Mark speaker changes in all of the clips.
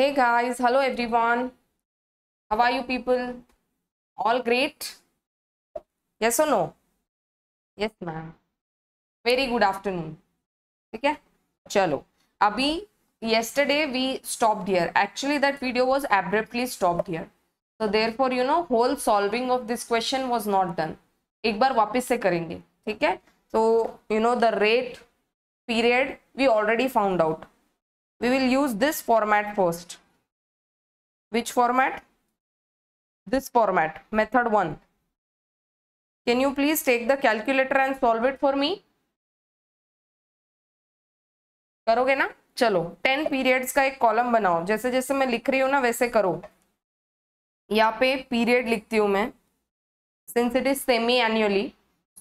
Speaker 1: Hey guys, hello everyone. How are you people? All great? Yes or no? Yes ma'am. Very good afternoon. ठीक है, चलो अभी yesterday we stopped here. Actually that video was abruptly stopped here. So therefore whole solving of this question was not done. एक बार वापस से करेंगे, ठीक है? So the rate period we already found out. We will use this format first. Which format? This format, method 1. Can you please take the calculator and solve it for me? करोगे ना? चलो 10 periods का एक column बनाओ, जैसे जैसे मैं लिख रही हूँ ना वैसे करो। यहाँ पे पीरियड लिखती हूँ मैं, since it is semi annually,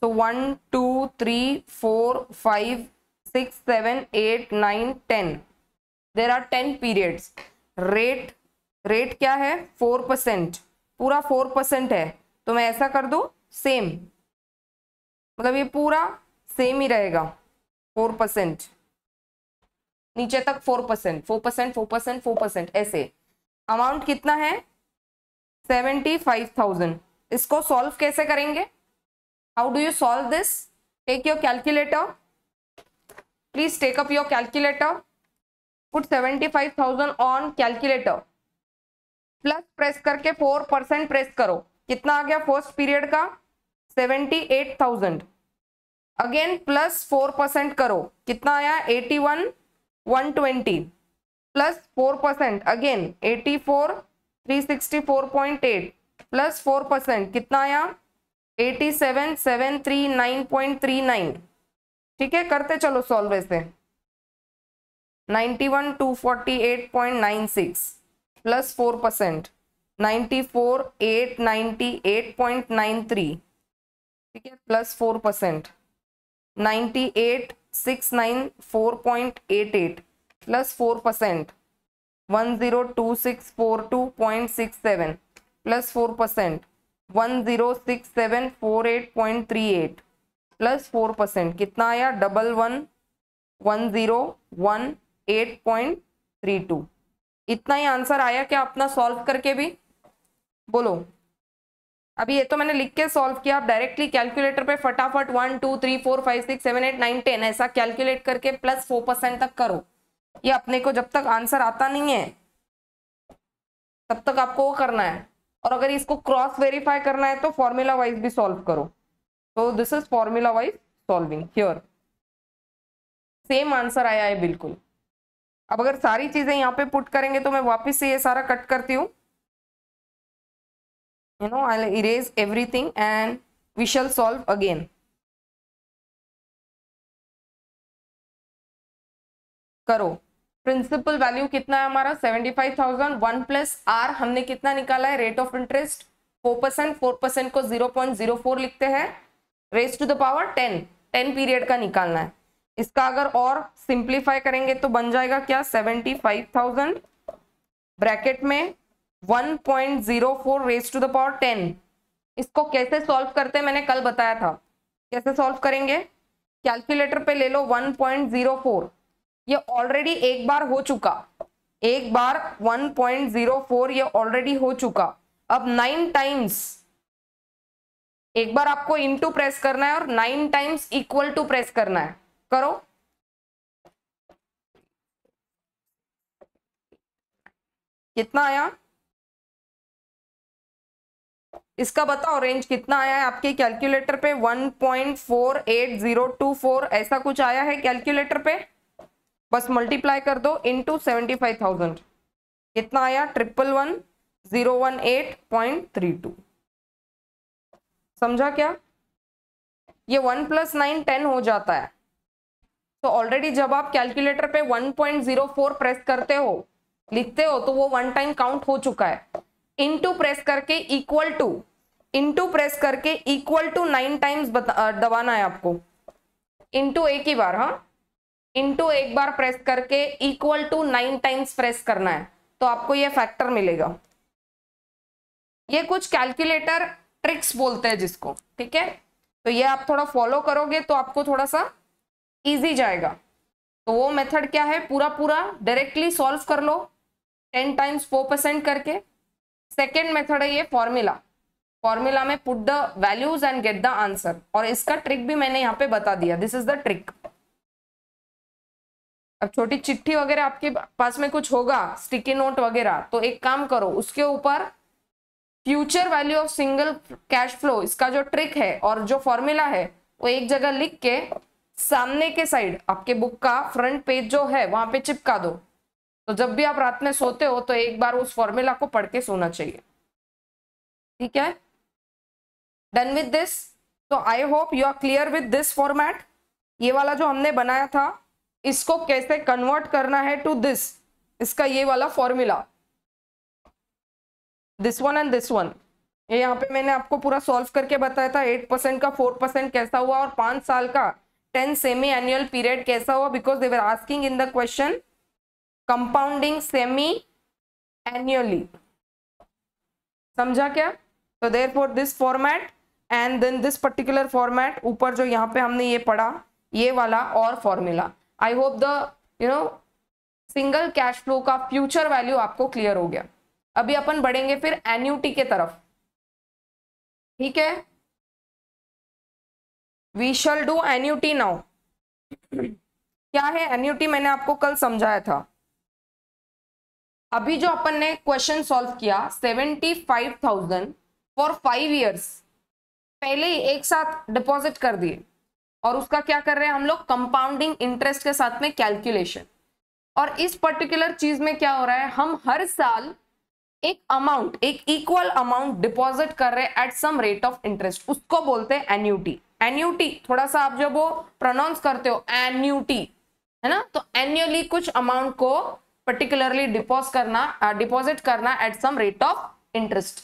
Speaker 1: so 1 2 3 4 5 6 7 8 9 10, there are 10 periods. Rate क्या है? 4%, पूरा 4% है, तो मैं ऐसा कर दूं सेम, मतलब ये पूरा सेम ही रहेगा 4%, नीचे तक 4%, 4%, 4%, 4%, ऐसे। अमाउंट कितना है? 75,000। इसको सॉल्व कैसे करेंगे? How do you solve this? Take your calculator, please take up your calculator, put 75,000 on calculator, plus press करके 4% प्रेस करो। कितना आ गया फर्स्ट पीरियड का? 78,000। अगेन प्लस 4% करो, कितना आया? 81,120, प्लस 4% अगेन 84,364.8, प्लस 4% कितना आया? 87,739.39। ठीक है, करते चलो सॉल्व ऐसे। 91,248.96 प्लस 4%, 94,898.93, ठीक है, प्लस 4%, 98,694.88 प्लस 4%, 102642.67 प्लस 4%, 106748.38 प्लस 4%, कितना आया? 11,1018.32। इतना ही आंसर आया क्या अपना सॉल्व करके भी? बोलो। अभी ये तो मैंने लिख के सॉल्व किया, आप डायरेक्टली कैलकुलेटर पे फटाफट 1 2 3 4 5 6 7 8 9 10 ऐसा कैलकुलेट करके प्लस 4% तक करो। ये अपने को जब तक आंसर आता नहीं है तब तक आपको वो करना है, और अगर इसको क्रॉस वेरीफाई करना है तो फॉर्मूला वाइज भी सॉल्व करो। तो this is formula wise solving. Here same answer आया है बिल्कुल। अब अगर सारी चीजें यहाँ पे पुट करेंगे तो मैं वापस से ये सारा कट करती हूँ, I'll erase everything and we shall solve again. करो। प्रिंसिपल वैल्यू कितना है हमारा? 75,000। 1 प्लस आर हमने कितना निकाला है? Rate of interest 4%। 4% को 0.04 लिखते हैं, raise to the power 10, 10 period का निकालना है। इसका अगर और सिंप्लीफाई करेंगे तो बन जाएगा क्या? 75,000 ब्रैकेट में 1.04 रेज टू द पावर 10। इसको कैसे सॉल्व करते हैं मैंने कल बताया था। कैसे सॉल्व करेंगे? कैलकुलेटर पे ले लो 1.04, ये ऑलरेडी एक बार हो चुका, एक बार 1.04 ये ऑलरेडी हो चुका। अब 9 टाइम्स, एक बार आपको इनटू प्रेस करना है और 9 टाइम्स इक्वल टू प्रेस करना है। करो। कितना आया इसका बताओ? रेंज कितना आया है आपके कैलकुलेटर पे? 1.48024 ऐसा कुछ आया है कैलकुलेटर पे। बस मल्टीप्लाई कर दो इनटू 75,000, कितना आया? 111,018.32। समझा क्या? ये 1 प्लस 9 10 हो जाता है। तो ऑलरेडी जब आप कैलकुलेटर पे 1.04 प्रेस करते हो, लिखते हो, तो वो 1 टाइम काउंट हो चुका है। इनटू प्रेस करके इक्वल टू, इनटू प्रेस करके इक्वल टू 9 टाइम्स दबाना है आपको। इनटू एक ही बार, हाँ, इनटू एक बार प्रेस करके इक्वल टू 9 टाइम्स प्रेस करना है, तो आपको ये फैक्टर मिलेगा। ये कुछ कैलकुलेटर ट्रिक्स बोलते हैं जिसको, ठीक है? तो ये आप थोड़ा फॉलो करोगे तो आपको थोड़ा सा इजी जाएगा। तो वो मेथड क्या है? पूरा पूरा डायरेक्टली सॉल्व कर लो, 10 टाइम्स 4% करके। सेकेंड मेथड है ये फॉर्मूला में put the values and get the answer, और इसका ट्रिक भी मैंने यहाँ पे बता दिया, दिस इज द ट्रिक। अब छोटी चिट्ठी वगैरह आपके पास में कुछ होगा, स्टिकी नोट वगैरह, तो एक काम करो, उसके ऊपर future value of single cash flow, इसका जो ट्रिक है और जो फॉर्मूला है वो एक जगह लिख के सामने के साइड आपके बुक का फ्रंट पेज जो है वहां पे चिपका दो। तो जब भी आप रात में सोते हो तो एक बार उस फॉर्मूला को पढ़ के सोना चाहिए। ठीक है, डन विद दिस। तो I hope you are clear with this format. ये वाला जो हमने बनाया था इसको कैसे कन्वर्ट करना है टू दिस, इसका ये वाला formula, this one and this one, ये यहाँ पे मैंने आपको पूरा सॉल्व करके बताया था। 8% का 4% कैसा हुआ और 5 साल का 10 सेमी एनुअल पीरियड कैसा हुआ, because they were asking in the question compounding semi annually. समझा क्या? तो therefore this format and then this particular format, ऊपर जो यहाँ पे हमने ये पढ़ा ये वाला और formula, I hope the single cash flow का फ्यूचर वैल्यू आपको क्लियर हो गया। अभी अपन बढ़ेंगे फिर एन्युटी के तरफ। ठीक है, we shall do annuity now. क्या है एन्युटी, मैंने आपको कल समझाया था। अभी जो अपन ने क्वेश्चन सॉल्व किया 75,000 फॉर 5 इयर्स, पहले ही एक साथ डिपॉजिट कर दिए और उसका क्या कर रहे हैं हम लोग, कंपाउंडिंग इंटरेस्ट के साथ में कैलकुलेशन। और इस पर्टिकुलर चीज में क्या हो रहा है, हम हर साल एक अमाउंट, एक इक्वल अमाउंट डिपॉजिट कर रहे हैं at some rate of interest, उसको बोलते हैं एन्युटी। एन्युटी थोड़ा सा आप जब वो प्रोनाउंस करते हो एन्युटी, है ना, तो एन्युअली कुछ अमाउंट को पर्टिकुलरली डिपॉजिट करना at some rate of interest.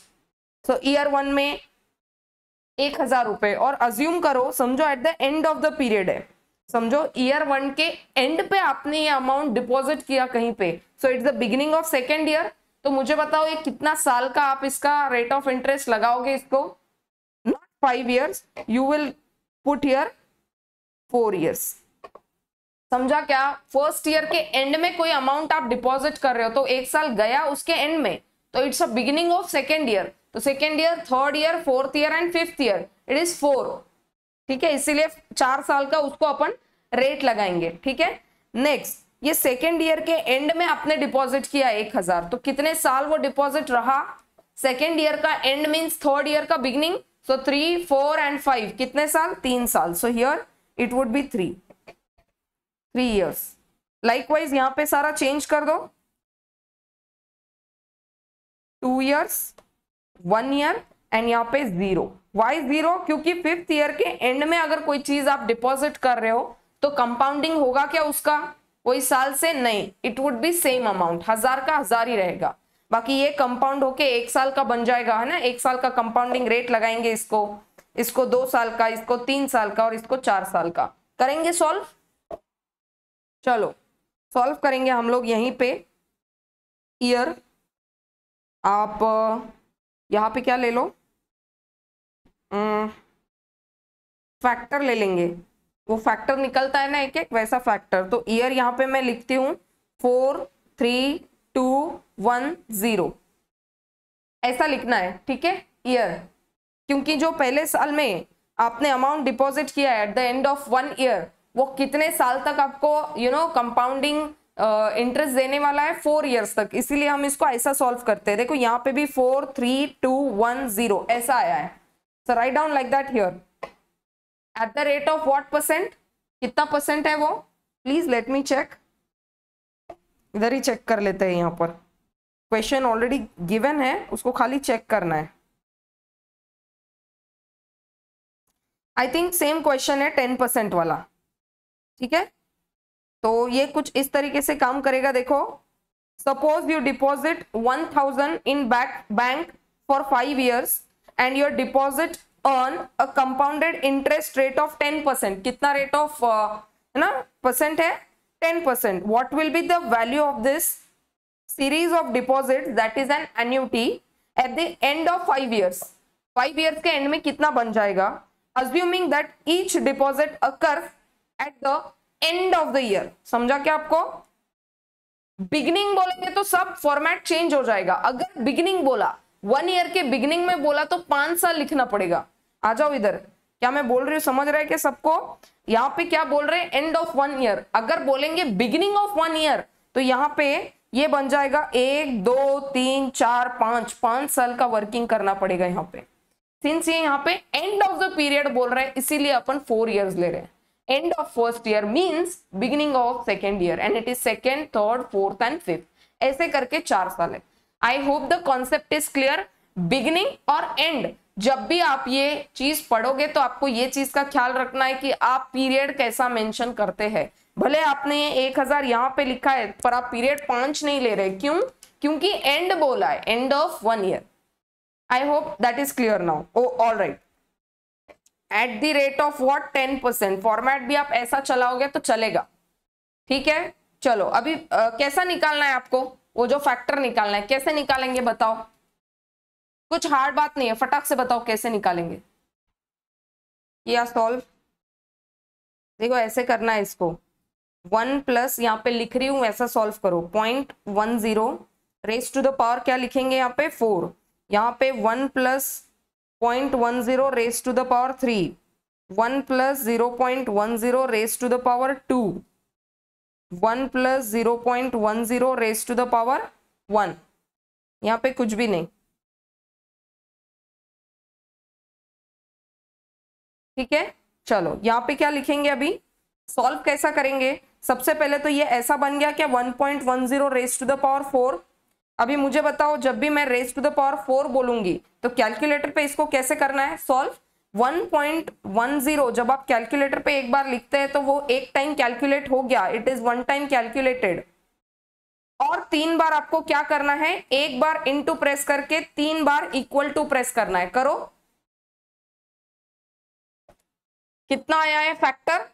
Speaker 1: So year 1 में 1,000 रुपए, और अज्यूम करो, समझो at the end of the period है, समझो ईयर 1 के एंड पे आपने ये अमाउंट डिपॉजिट किया कहीं पे, so it's the beginning of second year. तो मुझे बताओ ये कितना साल का आप इसका रेट ऑफ इंटरेस्ट लगाओगे इसको, not 5 years, you will put here 4 years. समझा क्या? फर्स्ट ईयर के एंड में कोई अमाउंट आप डिपॉजिट कर रहे हो तो एक साल गया उसके एंड में, तो it's a beginning of second year, तो second year, third year, fourth year and fifth year, it is 4। ठीक है, इसीलिए 4 साल का उसको अपन रेट लगाएंगे। ठीक है, नेक्स्ट, ये सेकेंड ईयर के एंड में आपने डिपॉजिट किया 1,000, तो कितने साल वो डिपॉजिट रहा, सेकेंड ईयर का एंड मींस थर्ड ईयर का बिगिनिंग, सो 3, 4 एंड 5, कितने साल, 3 साल, so here it would B 3 years. Likewise यहां पे सारा चेंज कर दो, 2 इयर्स, 1 ईयर एंड यहाँ पे 0। वाई 0? क्योंकि 5th ईयर के एंड में अगर कोई चीज आप डिपॉजिट कर रहे हो तो कंपाउंडिंग होगा क्या उसका, कोई साल से नहीं, it would B same amount, 1000 का 1000 ही रहेगा। बाकी ये कंपाउंड होके 1 साल का बन जाएगा, है ना, 1 साल का कंपाउंडिंग रेट लगाएंगे इसको 2 साल का, इसको 3 साल का और इसको 4 साल का। करेंगे सॉल्व, चलो सॉल्व करेंगे हम लोग। यहीं पे ईयर आप यहाँ पे क्या ले लो, फैक्टर ले लेंगे, वो फैक्टर निकलता है ना एक एक, वैसा फैक्टर। तो ईयर यहाँ पे मैं लिखती हूँ 4, 3, 2, 1, 0, ऐसा लिखना है। ठीक है, ईयर, क्योंकि जो पहले साल में आपने अमाउंट डिपॉजिट किया है eight the end of 1 year, वो कितने साल तक आपको कंपाउंडिंग इंटरेस्ट देने वाला है, 4 इयर्स तक, इसीलिए हम इसको ऐसा सॉल्व करते हैं। देखो यहाँ पे भी 4, 3, 2, 1, 0 ऐसा आया है, so write down like that here at the rate of what percent, कितना परसेंट है वो, प्लीज लेट मी चेक, इधर ही चेक कर लेते हैं, यहाँ पर क्वेश्चन ऑलरेडी गिवन है, उसको खाली चेक करना है। आई थिंक सेम क्वेश्चन है 10% वाला। ठीक है, तो ये कुछ इस तरीके से काम करेगा। देखो, suppose you deposit 1000 in bank for 5 years and your deposit earn a compounded interest rate of 10%। कितना रेट ऑफ है ना परसेंट है, 10%। What will be the value of this series of deposit that is an annuity at the end of 5 years. 5 years के and में कितना बन जाएगा, assuming that each deposit occur at the end of the year. समझा क्या आपको? Beginning बोलेंगे तो सब फॉर्मेट चेंज हो जाएगा। अगर बिगिनिंग बोला, 1 ईयर के बिगिनिंग में बोला तो 5 साल लिखना पड़ेगा। आ जाओ इधर, क्या मैं बोल रही हूँ समझ रहे हैं कि सबको? यहाँ पे क्या बोल रहे हैं, एंड ऑफ 1 ईयर। अगर बोलेंगे बिगिनिंग ऑफ 1 ईयर तो यहाँ पे ये बन जाएगा 1 2 3 4 5 साल का वर्किंग करना पड़ेगा यहाँ पे। सिंस ये यहाँ पे एंड ऑफ द पीरियड बोल रहे हैं, इसीलिए अपन 4 इयर्स ले रहे हैं। And of first year means beginning of second year, and it is second, third, fourth and fifth, ऐसे करके 4 साल है। आई hope the concept is clear. Beginning और एंड जब भी आप ये चीज पढ़ोगे तो आपको ये चीज का ख्याल रखना है कि आप पीरियड कैसा मेंशन करते हैं। भले आपने 1000 यहाँ पे लिखा है पर आप पीरियड 5 नहीं ले रहे, क्यों? क्योंकि एंड बोला है, end of 1 year. I hope that is clear now. Oh, all right. At the rate of what? 10%. Format भी आप ऐसा चलाओगे तो चलेगा, ठीक है। चलो अभी कैसा निकालना है आपको, वो जो फैक्टर निकालना है कैसे निकालेंगे बताओ? कुछ हार्ड बात नहीं है, फटाक से बताओ कैसे निकालेंगे। या सॉल्व, देखो ऐसे करना है इसको। 1 प्लस यहाँ पे लिख रही हूं, ऐसा सॉल्व करो। 0.10 रेस टू द पावर क्या लिखेंगे यहाँ पे 4, यहाँ पे 1 plus 0.10 raise to the power 3, 1 plus 0.10 raise to the power 2, 1 plus 0.10 raise to the power 1, यहाँ पे कुछ भी नहीं, ठीक है। चलो यहाँ पे क्या लिखेंगे, अभी सॉल्व कैसा करेंगे? सबसे पहले तो ये ऐसा बन गया क्या, 1.10 रेस टू द पावर 4। अभी मुझे बताओ, जब भी मैं रेस टू द पावर 4 बोलूंगी तो कैलकुलेटर पे इसको कैसे करना है सॉल्व? 1.10 जब आप कैलकुलेटर पे एक बार लिखते हैं तो वो एक टाइम कैलकुलेट हो गया, इट इज 1 टाइम कैलकुलेटेड। और 3 बार आपको क्या करना है, एक बार इनटू प्रेस करके 3 बार इक्वल टू प्रेस करना है। करो, कितना आया है फैक्टर?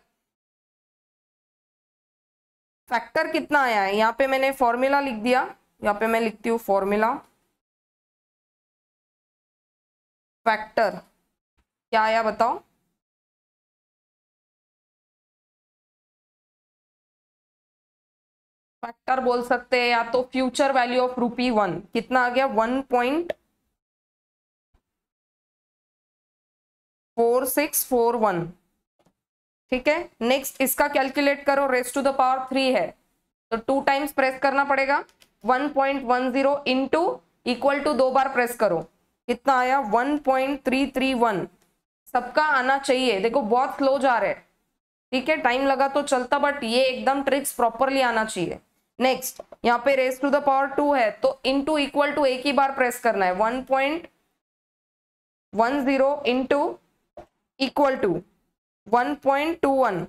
Speaker 1: फैक्टर कितना आया है? यहाँ पे मैंने फॉर्मूला लिख दिया, यहाँ पे मैं लिखती हूँ फॉर्मूला। फैक्टर क्या आया बताओ? फैक्टर बोल सकते हैं या तो फ्यूचर वैल्यू ऑफ ₹1। कितना आ गया? 1.4641, ठीक है। नेक्स्ट इसका कैलकुलेट करो, रेस टू द पावर 3 है तो 2 टाइम्स प्रेस करना पड़ेगा। 1.10 इंटू इक्वल टू 2 बार प्रेस करो, कितना आया? 1.331। सबका आना चाहिए, देखो बहुत स्लो जा रहे हैं, ठीक है, टाइम लगा तो चलता, बट ये एकदम ट्रिक्स प्रॉपरली आना चाहिए। नेक्स्ट यहाँ पे रेस टू द पावर 2 है तो इंटू इक्वल टू एक ही बार प्रेस करना है। 1.10 into equal to 1.21।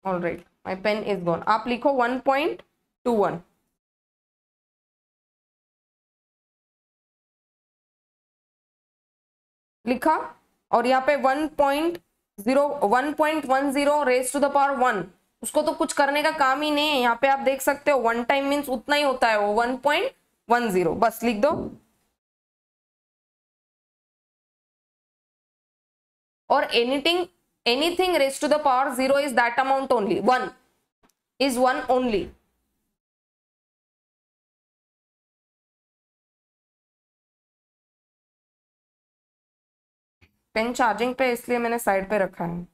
Speaker 1: All right, my pen is gone. आप लिखो 1.21, लिखा। और यहाँ पे 1.10 रेस टू द पावर 1, उसको तो कुछ करने का काम ही नहीं है। यहाँ पे आप देख सकते हो 1 टाइम मीन्स उतना ही होता है, वो 1.10, बस लिख दो। और anything raised to the power 0 is that amount only, 1 is 1 only। Pen charging पे इसलिए मैंने साइड पे रखा है।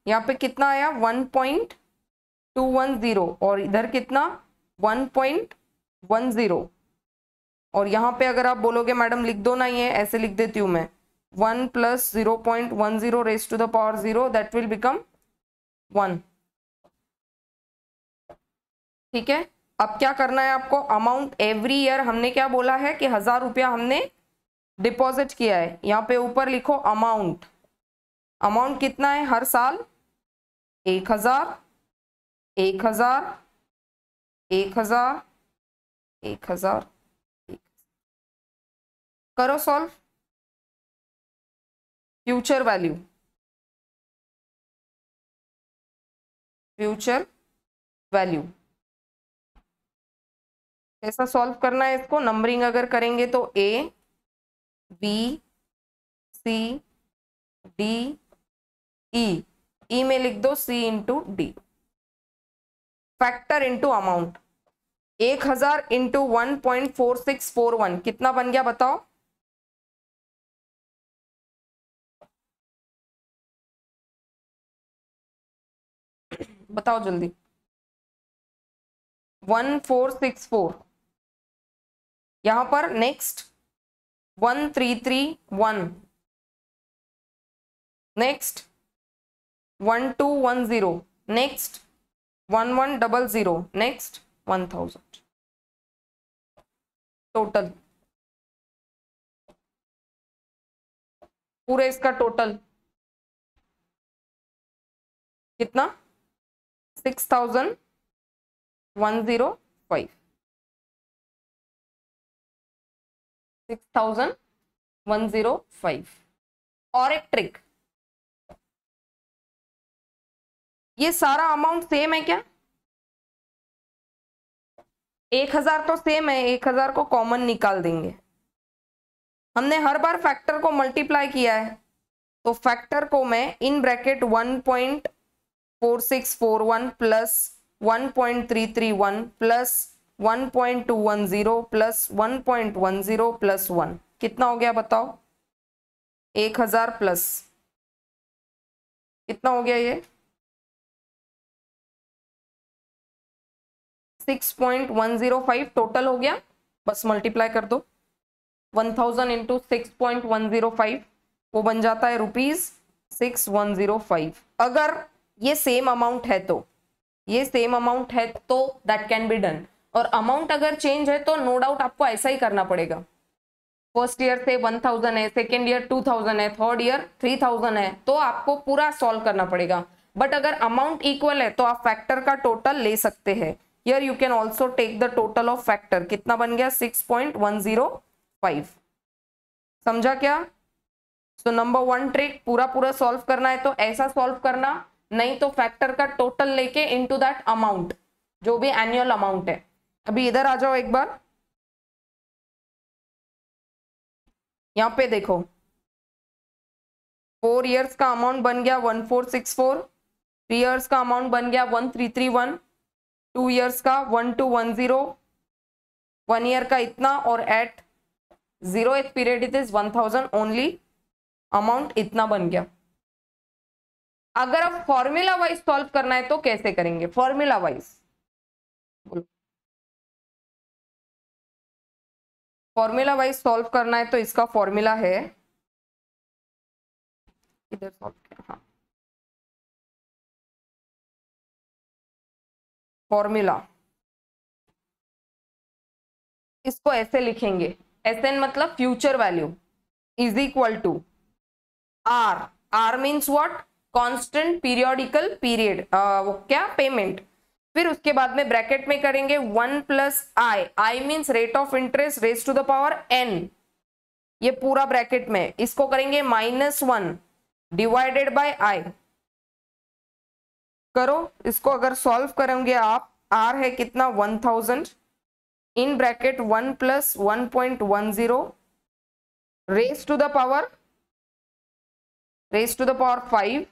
Speaker 1: यहाँ पे कितना आया? 1.210 और इधर कितना? 1.10। और यहाँ पे अगर आप बोलोगे मैडम लिख दो ना, ये ऐसे लिख देती हूँ मैं, 1 plus 0.10 raise to the power 0, that will become 1, ठीक है। अब क्या करना है आपको? अमाउंट एवरी ईयर हमने क्या बोला है कि 1000 रुपया हमने डिपॉजिट किया है। यहाँ पे ऊपर लिखो अमाउंट। अमाउंट कितना है हर साल? 1000, 1000, 1000, 1000। करो solve. Future value, future value कैसा सॉल्व करना है इसको? नंबरिंग अगर करेंगे तो A, B, C D E, E में लिख दो C into D. Factor into amount, 1000 into 1.4641 कितना बन गया बताओ? बताओ जल्दी। 1464। यहां पर next 1331, next 1210, next 1100, next 1000। Total पूरे इसका टोटल कितना? 6105। 6105। और एक ट्रिक, ये सारा अमाउंट सेम है क्या? 1000 तो सेम है, 1000 को कॉमन निकाल देंगे। हमने हर बार फैक्टर को मल्टीप्लाई किया है, तो फैक्टर को मैं in bracket 1.4641 plus 1.331 plus 1.210 plus 1.10 plus 1 कितना हो गया बताओ? 1000 प्लस कितना हो गया ये? 6.105 टोटल हो गया। बस मल्टीप्लाई कर दो, 1000 इंटू 6.105 वो बन जाता है ₹6105। अगर ये सेम अमाउंट है तो, ये सेम अमाउंट है तो दैट कैन बी डन। और अमाउंट अगर चेंज है तो नो डाउट आपको ऐसा ही करना पड़ेगा। फर्स्ट ईयर से 1000 है, सेकेंड ईयर 2000 है, थर्ड ईयर 3000 है, तो आपको पूरा सॉल्व करना पड़ेगा। बट अगर अमाउंट इक्वल है तो आप फैक्टर का टोटल ले सकते हैं। Here you can also take the total of factor. कितना बन गया? 6.105। समझा क्या? सो नंबर 1 ट्रिक, पूरा सॉल्व करना है तो ऐसा सॉल्व करना, नहीं तो फैक्टर का टोटल लेके इनटू दैट अमाउंट, जो भी एनुअल अमाउंट है। अभी इधर आ जाओ एक बार, यहां पे देखो 4 इयर्स का अमाउंट बन गया 1464, 3 इयर्स का अमाउंट बन गया 1331, 2 इयर्स का 1210, 1 ईयर का इतना, और at 0th period it is 1000 only, amount इतना बन गया। अगर आप फॉर्मूला वाइज सॉल्व करना है तो कैसे करेंगे? फॉर्मूला वाइज बोलो। फॉर्मूला वाइज सॉल्व करना है तो इसका फॉर्मूला है, इधर सॉल्व किया, हाँ, फॉर्मूला इसको ऐसे लिखेंगे, एसएन मतलब future value is equal to R. R means what? Constant periodical period, वो क्या? पेमेंट। फिर उसके बाद में ब्रैकेट में करेंगे 1 plus I, I means rate of interest raise to the power n, ये पूरा ब्रैकेट में। इसको करेंगे -1 डिवाइडेड बाय आई। करो इसको, अगर सॉल्व करेंगे आप, आर है कितना? 1000 in bracket 1 plus 1.10 raise to the power 5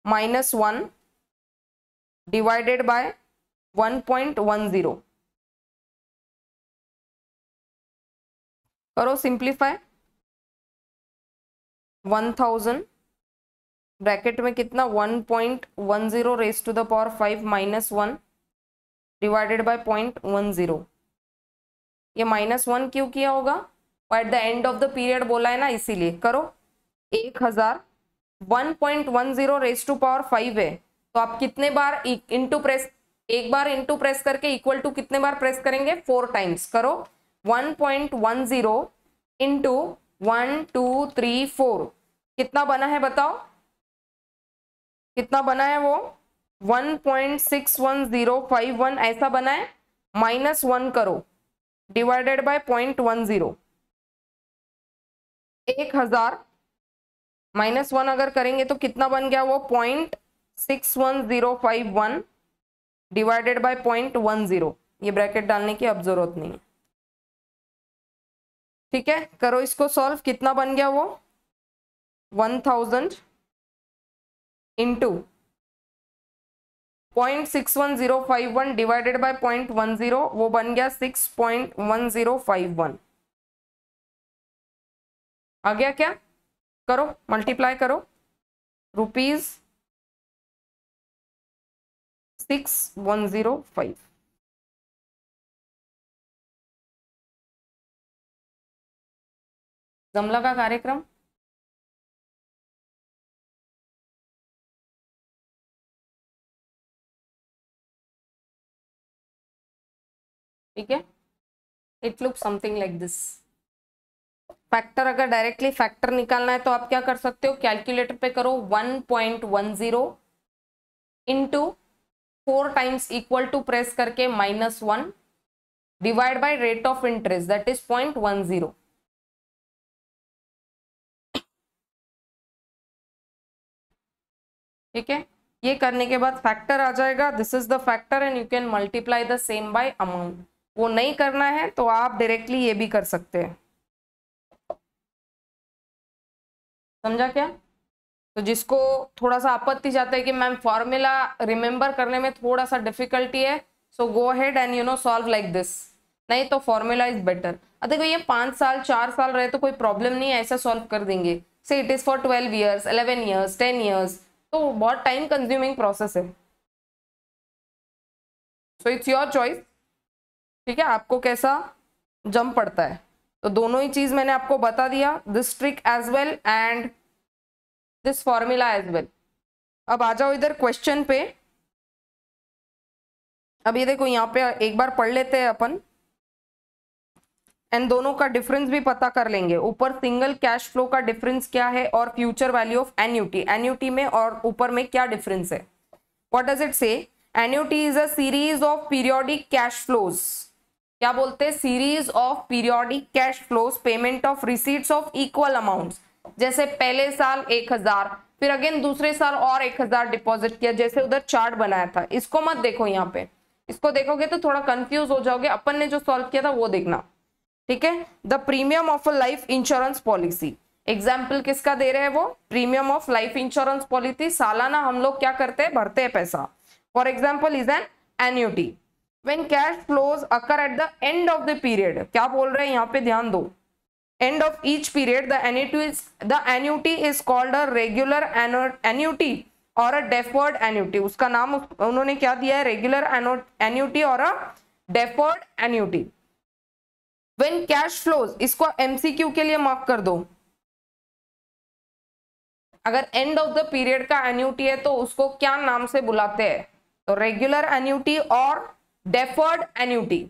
Speaker 1: -1 divided by 1.10। करो सिंप्लीफाई, 1000 ब्रैकेट में कितना? 1.10 raise to the power 5 -1 divided by 0.10। ये -1 क्यों किया होगा? At the end of the period बोला है ना, इसीलिए। करो 1000, 1.10 रेज टू पावर 5 है, तो आप कितने बार इंटू प्रेस, एक बार इंटू प्रेस करके इक्वल टू कितने बार प्रेस करेंगे? 4 टाइम्स। करो 1.10 इंटू 1 2 3 4 कितना बना है बताओ? कितना बना है वो? 1.61051 ऐसा बना है। -1 करो डिवाइडेड बाय 0.10। 1000 -1 अगर करेंगे तो कितना बन गया वो? 0.61051 डिवाइडेड बाय 0.10। ये ब्रैकेट डालने की अब जरूरत नहीं है, ठीक है। करो इसको सॉल्व, कितना बन गया वो? 1000 इंटू 0.61051 डिवाइडेड बाय 0.10, वो बन गया 6.1051। आ गया क्या? करो, मल्टीप्लाई करो, ₹6105। जमला का कार्यक्रम? ठीक है, it look something like this. Factor, अगर डायरेक्टली फैक्टर निकालना है तो आप क्या कर सकते हो, कैलकुलेटर पे करो 1.10 into 4 times equal to press करके -1 divide by rate of interest that is 0.10। ठीक है, ये करने के बाद फैक्टर आ जाएगा, this is the factor and you can multiply the same bye amount. वो नहीं करना है तो आप डायरेक्टली ये भी कर सकते हैं। समझा क्या? तो जिसको थोड़ा सा आपत्ति जाता है कि मैम फॉर्मूला रिमेंबर करने में थोड़ा सा डिफिकल्टी है, so go ahead and solve like this. नहीं तो फॉर्मूला इज बेटर। देखो ये 5 साल 4 साल रहे तो कोई प्रॉब्लम नहीं है, ऐसा सॉल्व कर देंगे। से it is for 12 years, 11 years, 10 years, तो बहुत टाइम कंज्यूमिंग प्रोसेस है। So it's your choice. ठीक है, आपको कैसा जम पड़ता है। तो दोनों ही चीज मैंने आपको बता दिया, this trick as well and this formula as well. अब आ जाओ इधर क्वेश्चन पे। अब ये देखो यहाँ पे एक बार पढ़ लेते हैं अपन एंड दोनों का डिफरेंस भी पता कर लेंगे। ऊपर सिंगल कैश फ्लो का डिफरेंस क्या है और future value of annuity, annuity में और ऊपर में क्या डिफरेंस है। व्हाट डज इट से? Annuity is a series of periodic cash flows. क्या बोलते हैं? Series of periodic cash flows, payment of receipts of equal amounts. जैसे पहले साल 1000, फिर अगेन दूसरे साल और 1000 डिपॉजिट किया, जैसे उधर चार्ट बनाया था। इसको मत देखो, यहाँ पे इसको देखोगे तो थोड़ा कंफ्यूज हो जाओगे। अपन ने जो सॉल्व किया था वो देखना। ठीक है, the premium of a life insurance policy. Example किसका दे रहे हैं वो? Premium of life insurance policy. सालाना हम लोग क्या करते हैं? भरते हैं पैसा। For example is an annuity. When cash flows occur at the end of the period, क्या बोल रहे हैं यहाँ पे? ध्यान दो। End of each period, the annuity is called a regular annuity or a deferred annuity. उसका नाम उन्होंने क्या दिया है? regular annuity और a deferred annuity. When cash flows, इसको MCQ के लिए मार्क कर दो। अगर एंड ऑफ द पीरियड का एन्यूटी है तो उसको क्या नाम से बुलाते हैं? तो रेगुलर एन्यूटी और deferred annuity.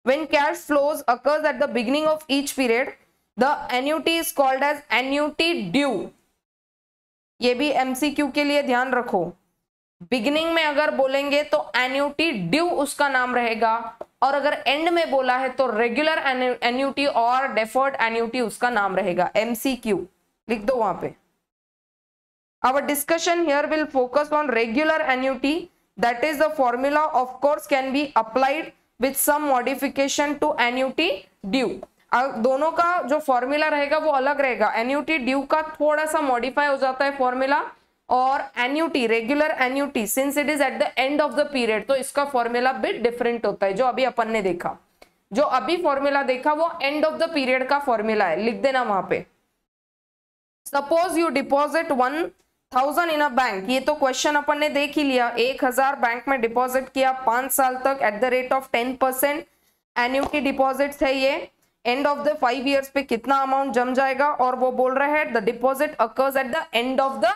Speaker 1: When cash flows occurs at the beginning of each period, the annuity is called as annuity due. ये भी MCQ के लिए ध्यान रखो। बिगिनिंग में अगर बोलेंगे तो एन्यूटी ड्यू उसका नाम रहेगा, और अगर एंड में बोला है तो रेगुलर एन्यूटी और डेफर्ड एन्यूटी उसका नाम रहेगा। MCQ लिख दो वहां पे। Our discussion here will focus on regular annuity. That is the formula of course can be applied with some modification to annuity due. दोनों का जो फॉर्मूला रहेगा वो अलग रहेगा। एन्यूटी ड्यू का थोड़ा सा मॉडिफाई हो जाता है फॉर्मूला, और annuity regular annuity since it is eight the end of the period तो इसका फॉर्मूला बिट डिफरेंट होता है। जो अभी अपन ने देखा, जो अभी फॉर्मूला देखा वो एंड ऑफ द पीरियड का फॉर्मूला है, लिख देना वहां पे। Suppose you deposit 1000 in a bank. ये तो क्वेश्चन अपन ने देख ही लिया। 1000 बैंक में डिपॉजिट किया 5 साल तक eight the rate of 10%। Annuity deposit है ये। एंड ऑफ द 5 इयर्स पे कितना अमाउंट जम जाएगा, और वो बोल रहे हैं the deposit occurs at the end of the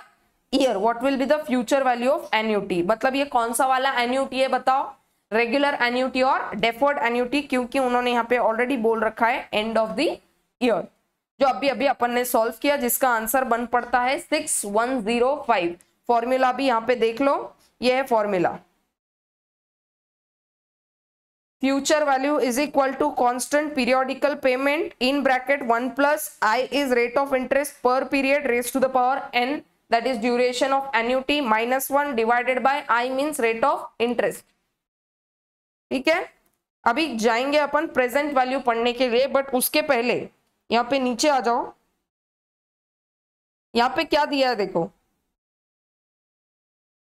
Speaker 1: year, what will be the future value of annuity. मतलब ये कौन सा वाला एन्युटी है बताओ? रेगुलर एन्युटी और डेफर्ड एन्युटी, क्योंकि उन्होंने यहाँ पे ऑलरेडी बोल रखा है एंड ऑफ द ईयर, जो अभी अभी अपन ने सॉल्व किया, जिसका आंसर बन पड़ता है 6105। फॉर्मूला भी यहाँ पे देख लो, ये है formula. Future value is equal to constant periodical payment in bracket 1 plus I is rate of interest per period raise to the power n, that is duration of annuity, -1 divided by I means rate of interest. ठीक है, अभी जाएंगे अपन present value पढ़ने के लिए, but उसके पहले यहाँ पे नीचे आ जाओ। यहाँ पे क्या दिया है देखो,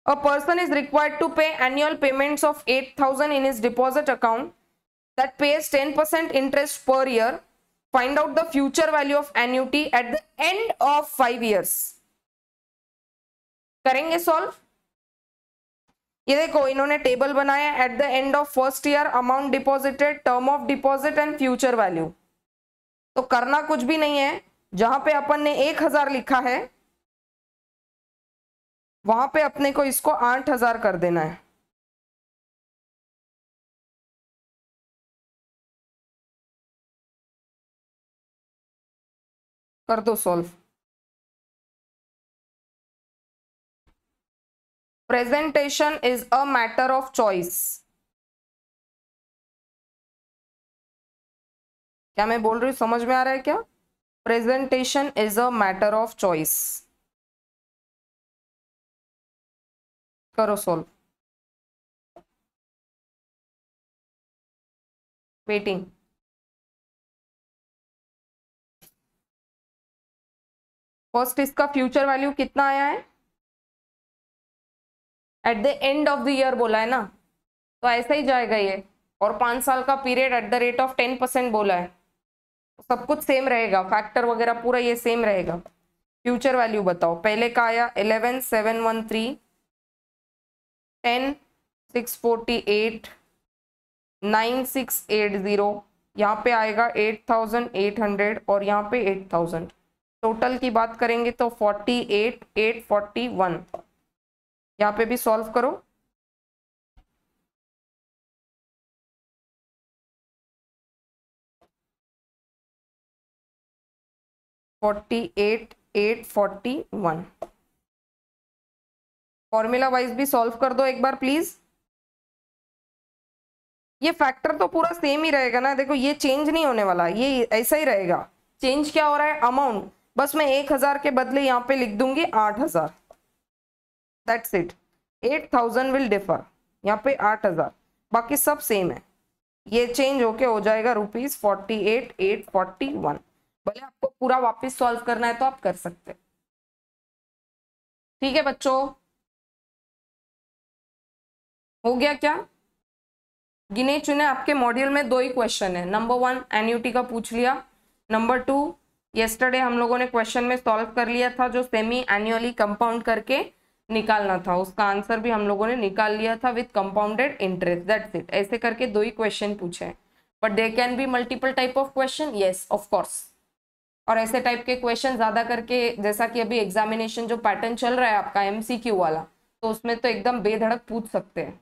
Speaker 1: a person is required to pay annual payments of 8,000 in his deposit account that pays 10% interest per year, find out the future value of annuity at the end of 5 years। करेंगे सॉल्व। ये देखो इन्होंने table बनाया, at the end of first year amount deposited, term of deposit and future value. तो करना कुछ भी नहीं है, जहां पे अपन ने 1,000 लिखा है वहां पे अपने को इसको 8,000 कर देना है। कर दो solve. Presentation is a matter of choice. क्या मैं बोल रही हूं समझ में आ रहा है क्या? Presentation is a matter of choice. करो सॉल्व। वेटिंग। फर्स्ट इसका फ्यूचर वैल्यू कितना आया है? Eight the end of the year बोला है ना, तो ऐसा ही जाएगा ये। और 5 साल का period eight the rate of 10% बोला है, सब कुछ सेम रहेगा, फैक्टर वगैरह पूरा ये सेम रहेगा। फ्यूचर वैल्यू बताओ, पहले का आया 11,713, 10,648, 9,680, यहाँ पे आएगा 8,800 और यहाँ पे 8,000। टोटल की बात करेंगे तो 48,841। यहाँ पे भी सॉल्व करो। $48,841। फॉर्मूला वाइज भी सॉल्व कर दो एक बार प्लीज। ये फैक्टर तो पूरा सेम ही रहेगा ना, देखो ये चेंज नहीं होने वाला, ये ऐसा ही रहेगा। चेंज क्या हो रहा है? अमाउंट। बस मैं 1,000 के बदले यहाँ पे लिख दूंगी 8,000, दैट्स इट। 8,000 विल डिफर, यहाँ पे 8,000, बाकी सब सेम है। ये चेंज होके हो जाएगा ₹48,841। भले आपको पूरा वापस सॉल्व करना है तो आप कर सकते हैं। ठीक है बच्चों, हो गया क्या? गिने चुने आपके मॉड्यूल में 2 ही क्वेश्चन है। नंबर 1 एन्युटी का पूछ लिया, नंबर 2 येस्टरडे हम लोगों ने क्वेश्चन में सॉल्व कर लिया था, जो सेमी एनुअली कंपाउंड करके निकालना था, उसका आंसर भी हम लोगों ने निकाल लिया था with compounded interest, that's it. ऐसे करके 2 ही क्वेश्चन पूछे हैं, but there can be multiple type of question, yes of course. और ऐसे टाइप के क्वेश्चन ज्यादा करके, जैसा कि अभी एग्जामिनेशन जो पैटर्न चल रहा है आपका एमसीक्यू वाला, तो उसमें तो एकदम बेधड़क पूछ सकते हैं।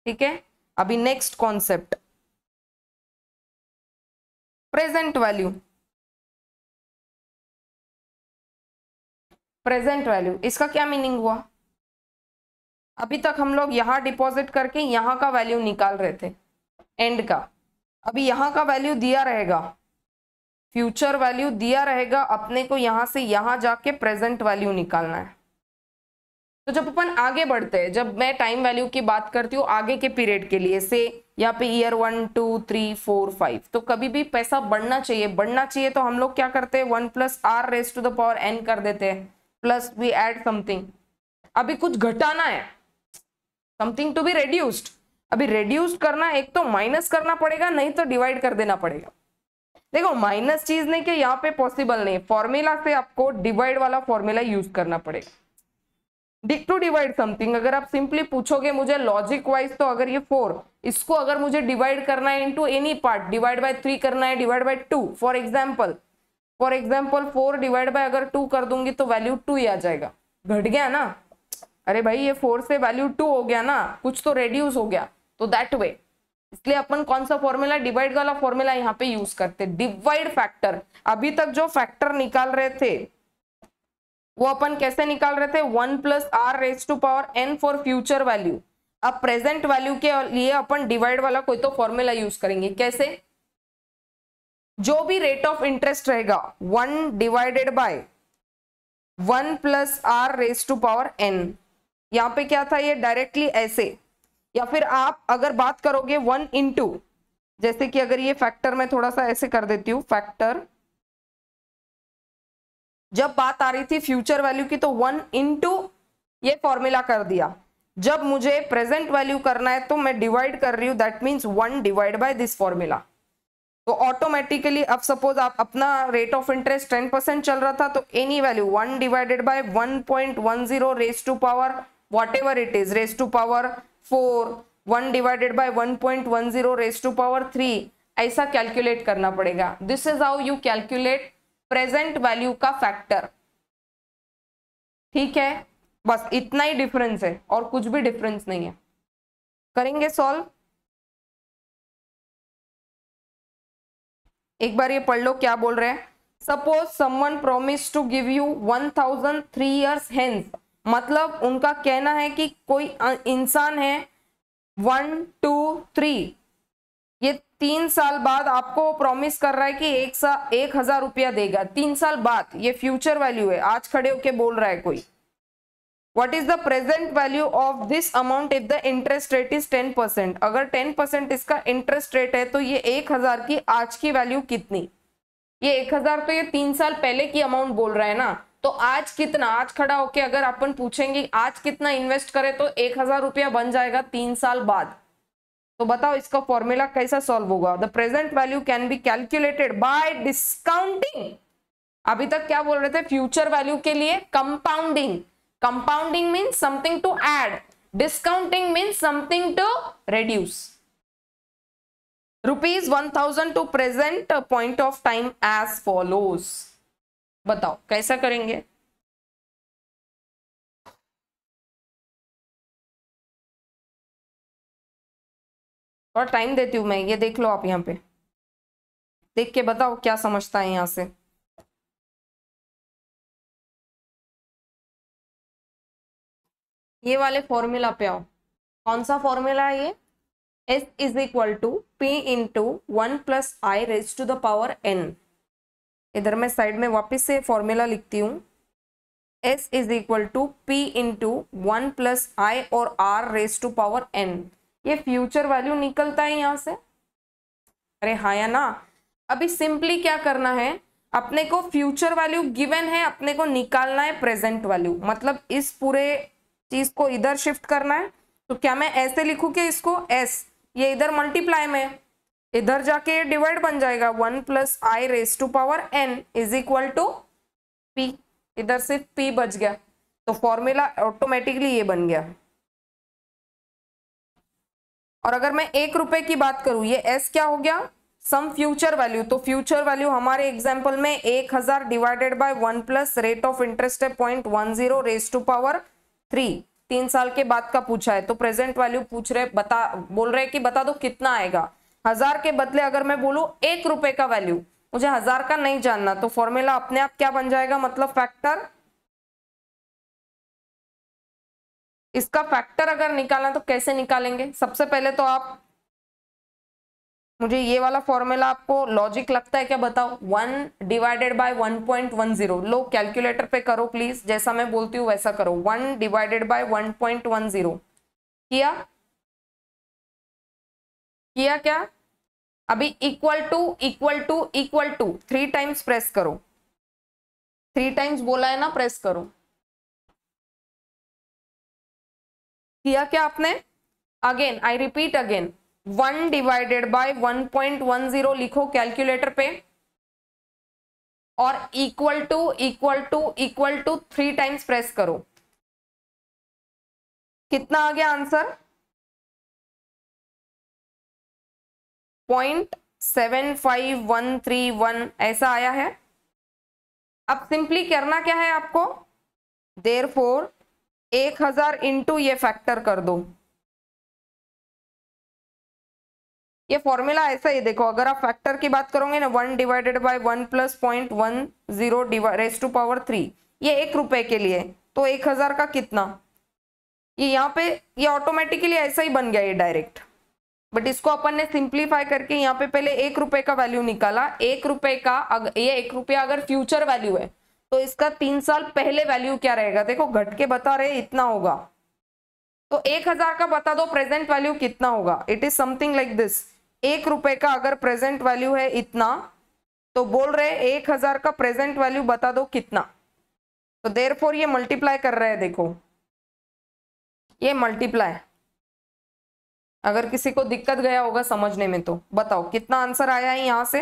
Speaker 1: ठीक है, अभी next concept, present value. Present value, इसका क्या मीनिंग हुआ? अभी तक हम लोग यहाँ डिपॉजिट करके यहाँ का वैल्यू निकाल रहे थे, एंड का। अभी यहाँ का वैल्यू दिया रहेगा, फ्यूचर वैल्यू दिया रहेगा, अपने को यहाँ से यहाँ जाके प्रेजेंट वैल्यू निकालना है। तो जब अपन आगे बढ़ते हैं, जब मैं टाइम वैल्यू की बात करती हूँ आगे के पीरियड के लिए, से यहाँ पे ईयर 1 2 3 4 5, तो कभी भी पैसा बढ़ना चाहिए तो हम लोग क्या करते हैं, 1 + r⁻n कर देते हैं, प्लस वी एड समथिंग। अभी कुछ घटाना है, समथिंग टू बी रेड्यूस्ड। अभी रेड्यूस्ड करना, एक तो माइनस करना पड़ेगा, नहीं तो डिवाइड कर देना पड़ेगा। देखो माइनस चीज नहीं कि यहाँ पे पॉसिबल नहीं, फॉर्मूला से आपको डिवाइड वाला फॉर्मूला यूज करना पड़ेगा। टू डिवाइड समथिंग, अगर आप सिंपली पूछोगे मुझे लॉजिक वाइज, तो अगर ये 4, इसको अगर मुझे डिवाइड करना है into any part, divide by 3 करना है, divide by 2, for example 4 divide by अगर 2 कर दूंगी तो वैल्यू 2 ही आ जाएगा। घट गया ना, अरे भाई ये 4 से वैल्यू 2 हो गया ना, कुछ तो रेड्यूस हो गया, तो दैट वे। इसलिए अपन कौन सा फॉर्मूला, डिवाइड वाला फॉर्मूला यहाँ पे यूज करते, डिवाइड फैक्टर। अभी तक जो फैक्टर निकाल रहे थे वो अपन कैसे निकाल रहे थे, 1 + r⁻n फॉर फ्यूचर वैल्यू। अब प्रेजेंट वैल्यू के लिए अपन डिवाइड वाला कोई तो फॉर्मूला यूज करेंगे। कैसे? जो भी रेट ऑफ इंटरेस्ट रहेगा 1 डिवाइडेड बाय 1 + r⁻n, यहाँ पे क्या था, ये डायरेक्टली ऐसे, या फिर आप अगर बात करोगे 1 इंटू, जैसे कि अगर ये फैक्टर में थोड़ा सा ऐसे कर देती हूँ, फैक्टर जब बात आ रही थी फ्यूचर वैल्यू की तो 1 इंटू ये फॉर्मूला कर दिया। जब मुझे प्रेजेंट वैल्यू करना है तो मैं डिवाइड कर रही हूं, that means 1 divide by this formula. तो ऑटोमेटिकली अब सपोज आप अपना रेट ऑफ इंटरेस्ट 10% चल रहा था तो any value 1 divided by 1.10 raise to power whatever it is raise to power 4, 1 divided by 1.10 raise to power 3, ऐसा कैलकुलेट करना पड़ेगा। This is how you calculate present value का फैक्टर। ठीक है, बस इतना ही डिफरेंस है और कुछ भी डिफरेंस नहीं है। करेंगे सॉल्व। एक बार ये पढ़ लो क्या बोल रहे हैं। Suppose someone promise to give you 1000 3 years hence, मतलब उनका कहना है कि कोई इंसान है 1 2 3, ये 3 साल बाद आपको प्रॉमिस कर रहा है कि 1000 रुपया देगा 3 साल बाद। ये फ्यूचर वैल्यू है, आज खड़े होके बोल रहा है कोई। What is the present value of this amount if the interest rate is 10%? अगर 10% इसका इंटरेस्ट रेट है तो ये 1000 की आज की वैल्यू कितनी? ये 1000 तो ये 3 साल पहले की अमाउंट बोल रहा है ना, तो आज कितना, आज खड़ा होके अगर अपन पूछेंगे आज कितना इन्वेस्ट करे तो 1000 रुपया बन जाएगा 3 साल बाद। तो बताओ इसका फॉर्मूला कैसा सॉल्व होगा? The present value can be calculated by discounting. अभी तक क्या बोल रहे थे? फ्यूचर वैल्यू के लिए compounding. Compounding means something to add. Discounting means something to reduce. Rupees 1000 to present point of time as follows. बताओ कैसा करेंगे? और टाइम देती हूं मैं, ये देख लो आप यहाँ पे, देख के बताओ क्या समझता है यहाँ से। ये वाले फॉर्मूला पे आओ। कौन सा फॉर्मूला है ये? S is equal to P into 1 plus I raise to the power n। इधर मैं साइड में वापस से फॉर्मूला लिखती हूँ। S is equal to P into 1 plus I और R raise to power n। ये फ्यूचर वैल्यू निकलता है यहाँ से। अरे हाँ या ना? अभी सिंपली क्या करना है, अपने को फ्यूचर वैल्यू गिवन है, अपने को निकालना है प्रेजेंट वैल्यू। मतलब इस पूरे चीज को इधर शिफ्ट करना है। तो क्या मैं ऐसे लिखूं कि इसको s, ये इधर मल्टीप्लाई में, इधर जाके डिवाइड बन जाएगा 1 plus I raise to power n is equal to p। इधर सिर्फ p बच गया तो फॉर्मूला ऑटोमेटिकली ये बन गया। और अगर मैं 1 रुपए की बात करूं, ये s क्या हो गया? Sum future value. तो फ्यूचर वैल्यू हमारे एग्जाम्पल में 1000 divided by 1 plus rate of interest है 0.10 रेज टू पावर 3। 3 साल के बाद का पूछा है तो प्रेजेंट वैल्यू पूछ रहे, बोल रहे कि बता दो कितना आएगा। 1000 के बदले अगर मैं बोलूं 1 रुपए का वैल्यू, मुझे 1000 का नहीं जानना, तो फॉर्मूला अपने आप क्या बन जाएगा? मतलब फैक्टर। इसका फैक्टर अगर निकालना तो कैसे निकालेंगे? सबसे पहले तो आप मुझे ये वाला फॉर्मूला आपको लॉजिक लगता है क्या? बताओ। 1 डिवाइडेड बाय 1.10, लो कैलकुलेटर पे करो प्लीज, जैसा मैं बोलती हूँ वैसा करो। 1 डिवाइडेड बाय 1.10 किया क्या? अभी equal to equal to equal to 3 times press करो। 3 टाइम्स बोला है ना, प्रेस करो। किया क्या आपने? Again I repeat again, 1 divided by 1.10 लिखो कैलकुलेटर पे और equal to equal to equal to 3 times press करो। कितना आ गया आंसर? 0.75131 ऐसा आया है। अब सिंपली करना क्या है आपको? देयरफॉर 1000 इंटू ये फैक्टर कर दो। ये फॉर्मूला ऐसा ही देखो, अगर आप फैक्टर की बात करोगे ना, 1 divided by 1 plus 0.10 raise to power 3, ये 1 रुपए के लिए, तो 1000 का कितना? ये यहाँ पे ये ऑटोमेटिकली ऐसा ही बन गया ये डायरेक्ट। बट इसको अपन ने सिंप्लीफाई करके यहाँ पे पहले 1 रुपए का वैल्यू निकाला। 1 रुपए का ये 1 रुपया अगर फ्यूचर वैल्यू है तो इसका 3 साल पहले वैल्यू क्या रहेगा? देखो घट के बता रहे इतना होगा, तो 1000 का बता दो प्रेजेंट वैल्यू कितना होगा। It is something like this. 1 रुपए का अगर प्रेजेंट वैल्यू है इतना, तो बोल रहे 1000 का प्रेजेंट वैल्यू बता दो कितना। तो देयरफॉर ये मल्टीप्लाई कर रहा है, देखो ये मल्टीप्लाई। अगर किसी को दिक्कत गया होगा समझने में तो बताओ कितना आंसर आया है यहाँ से।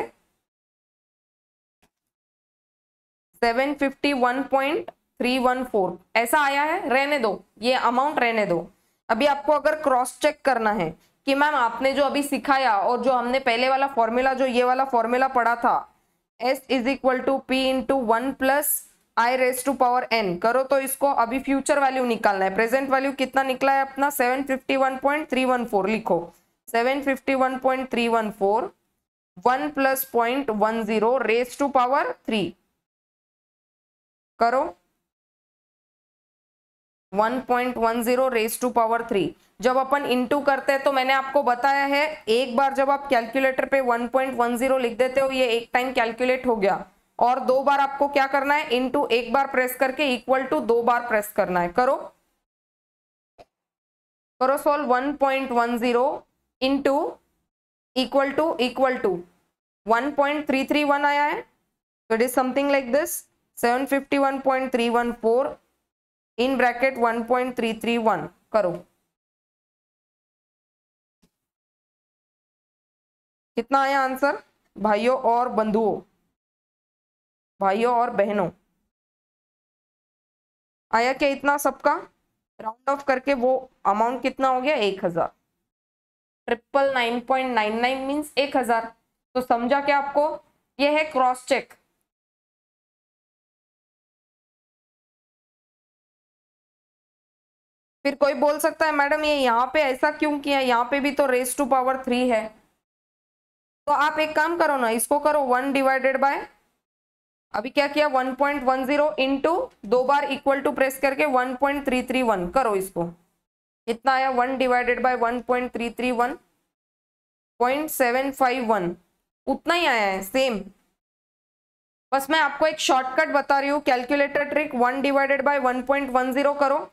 Speaker 1: 751.314 ऐसा आया है। रहने दो, ये अमाउंट रहने दो। अभी आपको अगर क्रॉस चेक करना है कि मैम आपने जो अभी सिखाया और जो हमने पहले वाला फॉर्मूला, जो ये वाला फॉर्मूला पढ़ा था, S is equal to P into 1 plus I raise to power n, करो तो इसको अभी फ्यूचर वैल्यू निकालना है। प्रेजेंट वैल्यू कितना निकला है अपना 751.314, लिखो 751.314 1 प्लस 0.10 रेस टू पावर 3, करो 1.10 रेस टू पावर 3। जब अपन इनटू करते हैं तो मैंने आपको बताया है, एक बार जब आप कैलकुलेटर पे 1.10 लिख देते हो ये एक टाइम कैलकुलेट हो गया, और दो बार आपको क्या करना है, इनटू एक बार प्रेस करके इक्वल टू दो बार प्रेस करना है। करो करो सॉल्व। 1.10 इंटू इक्वल टू 1.331 आया है, तो it is something like this 751.314 in bracket 1.331, करो कितना आया आंसर भाइयों और बंधुओं, भाइयों और बहनों, आया क्या इतना सबका? राउंड ऑफ करके वो अमाउंट कितना हो गया 1000। 999.99 मीन्स 1000। तो समझा क्या आपको? ये है क्रॉस चेक। फिर कोई बोल सकता है मैडम ये यहाँ पे ऐसा क्यों किया, यहाँ पे भी तो रेस टू पावर 3 है। तो आप एक काम करो ना, इसको करो 1 डिवाइडेड बाय, अभी क्या किया 1.10 इंटू दो बार इक्वल टू प्रेस करके 1.331, करो इसको, कितना आया 1 डिवाइडेड बाय 1.331 0.751, उतना ही आया है सेम। बस मैं आपको एक शॉर्टकट बता रही हूँ, कैलकुलेटर ट्रिक। 1 डिवाइडेड बाय 1.10 करो,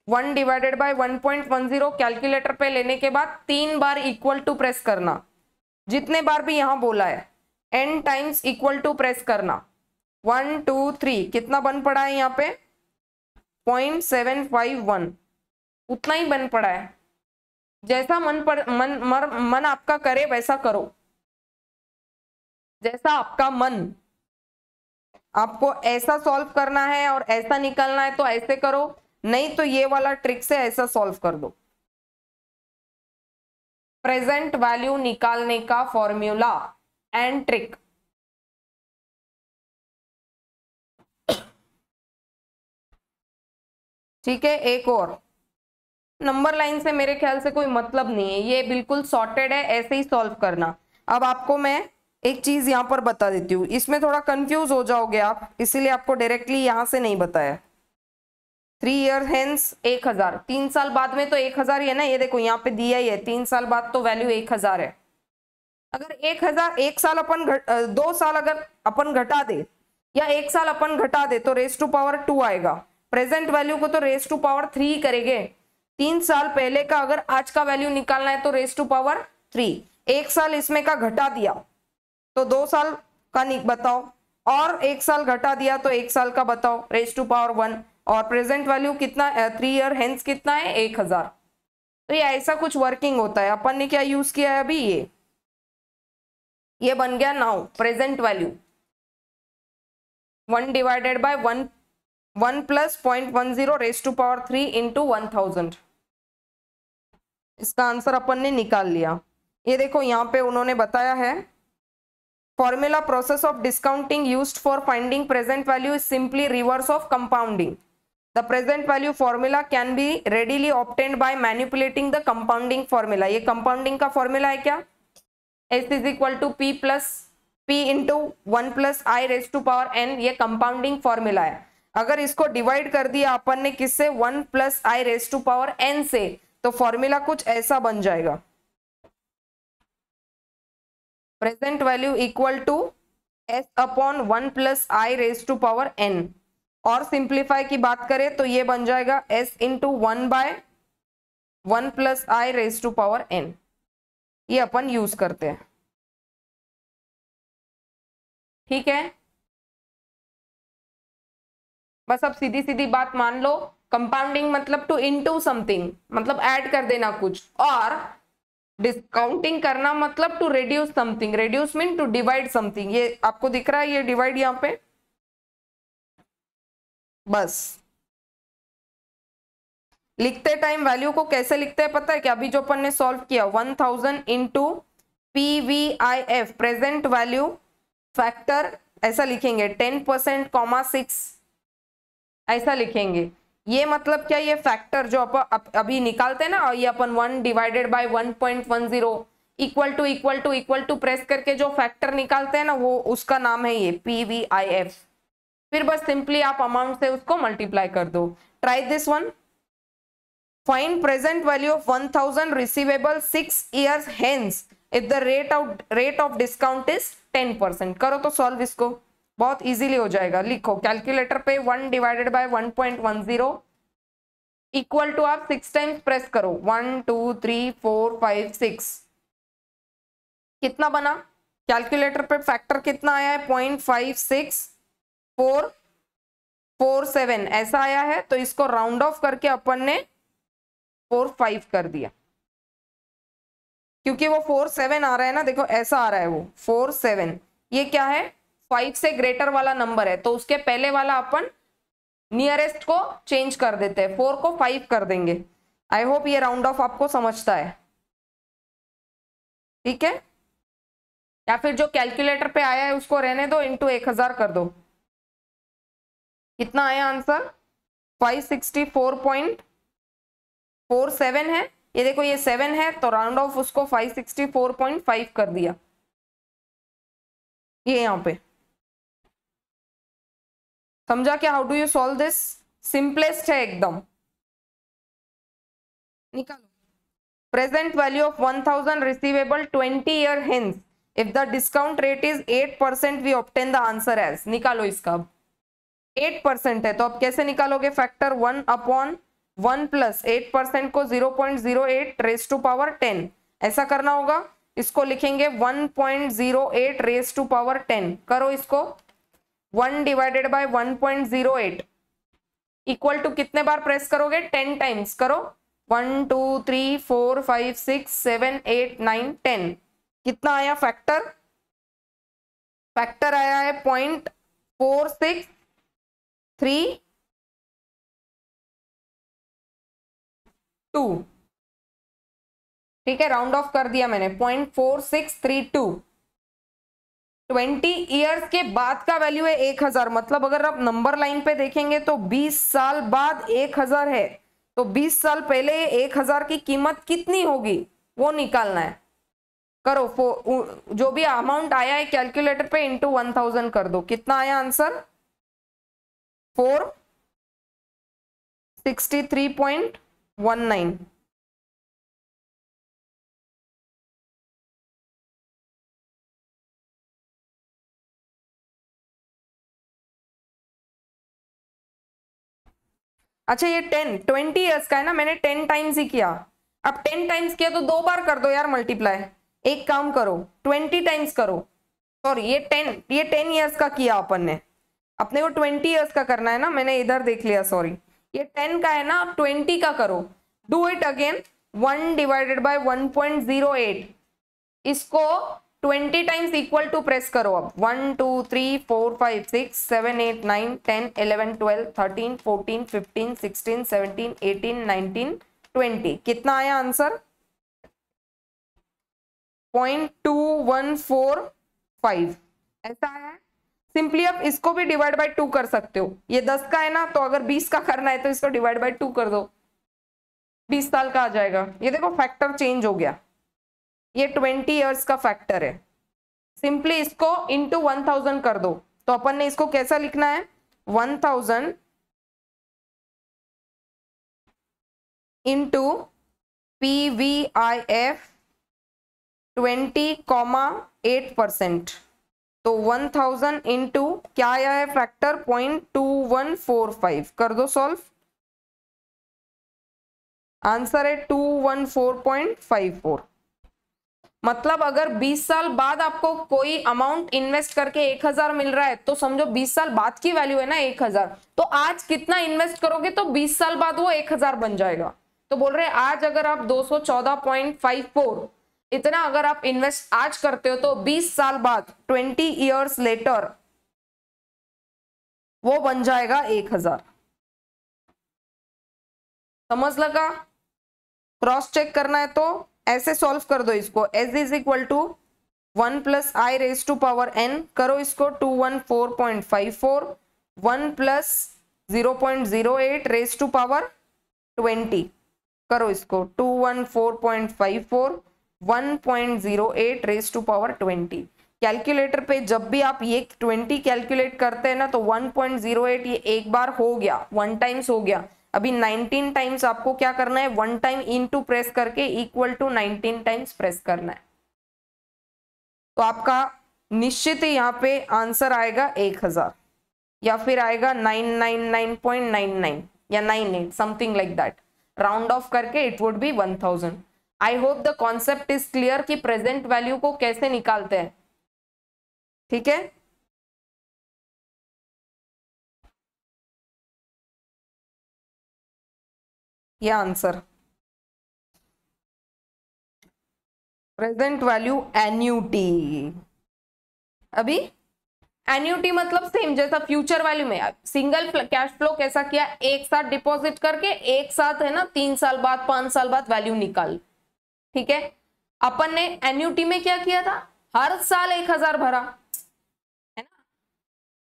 Speaker 1: 1 डिवाइडेड बाय 1.10 कैलकुलेटर पे लेने के बाद 3 बार इक्वल टू प्रेस करना, जितने बार भी यहां बोला है n times equal to press करना। 1 2 3 कितना बन पड़ा है यहाँ पे 0.751, उतना ही बन पड़ा है। जैसा मन आपका करे वैसा करो, जैसा आपका मन, आपको ऐसा सॉल्व करना है और ऐसा निकालना है तो ऐसे करो, नहीं तो ये वाला ट्रिक से ऐसा सॉल्व कर दो। प्रेजेंट वैल्यू निकालने का फॉर्मूला एंड ट्रिक। ठीक है, एक और, नंबर लाइन से मेरे ख्याल से कोई मतलब नहीं है, ये बिल्कुल सॉर्टेड है, ऐसे ही सॉल्व करना। अब आपको मैं एक चीज यहां पर बता देती हूँ, इसमें थोड़ा कंफ्यूज हो जाओगे आप, इसीलिए आपको डायरेक्टली यहां से नहीं बताया। 3 ईयर हेंस 1000, 3 साल बाद में तो 1000 ही है ना, ये देखो यहाँ पे दिया ही है, 3 साल बाद तो वैल्यू 1000 है। अगर 1000 एक साल अपन 2 साल अगर अपन घटा दे या 1 साल अपन घटा दे तो रेस टू पावर 2 आएगा। प्रेजेंट वैल्यू को तो रेस टू पावर 3 करेंगे। 3 साल पहले का अगर आज का वैल्यू निकालना है तो रेस टू पावर 3, 1 साल इसमें का घटा दिया तो 2 साल का बताओ, और 1 साल घटा दिया तो 1 साल का बताओ, रेस टू पावर 1। और प्रेजेंट वैल्यू कितना 3 ईयर हेंस कितना है 1000। तो ये ऐसा कुछ वर्किंग होता है। अपन ने क्या यूज किया है अभी, ये बन गया now present value 1 divided by 1 plus 0.10 raise to power 3 into 1000। इसका आंसर अपन ने निकाल लिया। ये देखो यहाँ पे उन्होंने बताया है, formula process of discounting used for finding present value is simply reverse of compounding. The present value formula can be readily obtained by manipulating the compounding formula. ये कंपाउंडिंग का फॉर्मूला है क्या, S is equal to P plus P into 1 plus I raise to power n, ये compounding formula है। अगर इसको divide कर दिया अपन ने किससे 1 plus I raise to power n से, तो फॉर्मूला कुछ ऐसा बन जाएगा, present value equal to S upon 1 plus I raise to power n। और सिंप्लीफाई की बात करें तो ये बन जाएगा S into 1 by 1 plus I raise to power n। ये अपन यूज करते हैं, ठीक है। बस अब सीधी सीधी बात मान लो, कंपाउंडिंग मतलब टू इनटू समथिंग, मतलब ऐड कर देना कुछ, और डिस्काउंटिंग करना मतलब to reduce something, reduce mean to divide something. ये आपको दिख रहा है ये डिवाइड यहाँ पे, बस लिखते टाइम वैल्यू को कैसे लिखते हैं पता है क्या? अभी जो अपन ने सॉल्व किया 1000 into PVIF present value factor, ऐसा लिखेंगे 10% कॉमा 6 ऐसा लिखेंगे। ये मतलब क्या, ये फैक्टर जो अपन अभी निकालते हैं ना, ये अपन 1 divided by 1.10 equal to press करके जो फैक्टर निकालते हैं ना, वो उसका नाम है ये PVIF। फिर बस सिंपली आप अमाउंट से उसको मल्टीप्लाई कर दो। Try this one, find present value of 1000 receivable 6 years hence if the rate of discount is 10%। करो तो सॉल्व इसको, बहुत इजीली हो जाएगा। लिखो कैलकुलेटर पे 1 डिवाइडेड बाय 1.10 इक्वल टू, आप 6 टाइम्स प्रेस करो, 1 2 3 4 5 6, कितना बना? कैलकुलेटर पे फैक्टर कितना आया है? 0.6447 ऐसा आया है। तो इसको राउंड ऑफ करके अपन ने 45 कर दिया, क्योंकि वो 47 आ रहा है ना, देखो ऐसा आ रहा है वो 47। ये क्या है? 5 से ग्रेटर वाला नंबर है, तो उसके पहले वाला अपन नियरेस्ट को चेंज कर देते हैं, 4 को 5 कर देंगे। आई होप ये राउंड ऑफ आपको समझता है, ठीक है? या फिर जो कैलकुलेटर पे आया है उसको रहने दो, इंटू 1000 कर दो। कितना आया आंसर? 564.47 है। ये देखो ये 7 है, तो राउंड ऑफ उसको 564.5 कर दिया। ये यहाँ पे समझा क्या? How do you solve this? Simplest है एकदम। निकालो present value of 1000 receivable 20 year hence if the discount rate is 8% we obtain the answer as। निकालो इसका, 8% है तो अब कैसे निकालोगे फैक्टर? 1/1 प्लस 8% को 0.08 रेज टू पावर 10 ऐसा करना होगा। इसको लिखेंगे 1.08 रेज टू पावर 10। करो इसको, 1 डिवाइडेड बाय 1.08 इक्वल टू कितने बार प्रेस करोगे? 10 टाइम्स करो, 1 2 3 4 5 6 7 8 9 10। कितना आया फैक्टर? फैक्टर आया है 0.4632। ठीक है, राउंड ऑफ कर दिया मैंने, 0.4632। 20 इयर्स के बाद का वैल्यू है 1000। मतलब अगर आप नंबर लाइन पे देखेंगे तो 20 साल बाद 1000 है, तो 20 साल पहले 1000 की कीमत कितनी होगी वो निकालना है। करो, जो भी अमाउंट आया है कैलकुलेटर पे इंटू 1000 कर दो। कितना आया आंसर? 463.19। अच्छा ये 20 इयर्स का है ना, मैंने 10 टाइम्स ही किया। अब 10 टाइम्स किया तो 2 बार कर दो यार मल्टीप्लाई। एक काम करो 20 टाइम्स करो। सॉरी ये 10 इयर्स का किया अपन ने, अपने को 20 इयर्स का करना है ना, मैंने इधर देख लिया, सॉरी। ये 10 का है ना, 20 का करो। Do it again, 1 divided bye 1.08 इसको 20 टाइम्स इक्वल टू प्रेस करो। अब 1 2 3 4 5 6 7 8 9 10 11 12 13 14 15 16 17 18 19 20। कितना आया आंसर? 0.2145 ऐसा आया। सिंपली आप इसको भी डिवाइड बाय 2 कर सकते हो। ये 10 का है ना, तो अगर 20 का करना है तो इसको डिवाइड बाय 2 कर दो, 20 साल का आ जाएगा। ये देखो फैक्टर चेंज हो गया, ये 20 इयर्स का फैक्टर है। सिंपली इसको इंटू 1000 कर दो। तो अपन ने इसको कैसा लिखना है? 1000 इंटू PVIF 20,8%। तो 1000 इंटू क्या आया है फैक्टर? 0.2145। कर दो सॉल्व, आंसर है 214.54। मतलब अगर 20 साल बाद आपको कोई अमाउंट इन्वेस्ट करके 1000 मिल रहा है तो समझो 20 साल बाद की वैल्यू है ना 1000, तो आज कितना इन्वेस्ट करोगे तो 20 साल बाद वो 1000 बन जाएगा। तो बोल रहे हैं आज अगर आप 214.54 इतना अगर आप इन्वेस्ट आज करते हो तो 20 साल बाद 20 ईयर्स लेटर वो बन जाएगा 1000। समझ लगा? क्रॉस चेक करना है तो ऐसे सॉल्व कर दो इसको। S is equal to 1 plus I raise to power N, करो इसको 214.54, 1 प्लस 0.08 रेज टू पावर 20, करो इसको 214.54, 1.08 रेज टू पावर 20। कैलकुलेटर पे जब भी आप ये 20 कैलकुलेट करते हैं ना तो 1.08 ये एक बार हो गया, 1 टाइम्स हो गया। अभी 19 टाइम्स आपको क्या करना है, 1 टाइम इनटू प्रेस करके इक्वल टू 19 टाइम्स प्रेस करना है। तो आपका निश्चित ही यहाँ पे आंसर आएगा 1000 या फिर आएगा 999.99 या 98 something like that. Round off करके it would be 1000। I hope the concept is clear कि प्रेजेंट वैल्यू को कैसे निकालते हैं। ठीक है, ये आंसर प्रेजेंट वैल्यू एन्यूटी। अभी एन्यूटी मतलब सेम जैसा फ्यूचर वैल्यू में सिंगल कैश फ्लो कैसा किया, एक साथ डिपॉजिट करके एक साथ है ना 3 साल बाद 5 साल बाद वैल्यू निकाल। ठीक है, अपन ने एन्यूटी में क्या किया था, हर साल 1000 भरा है ना,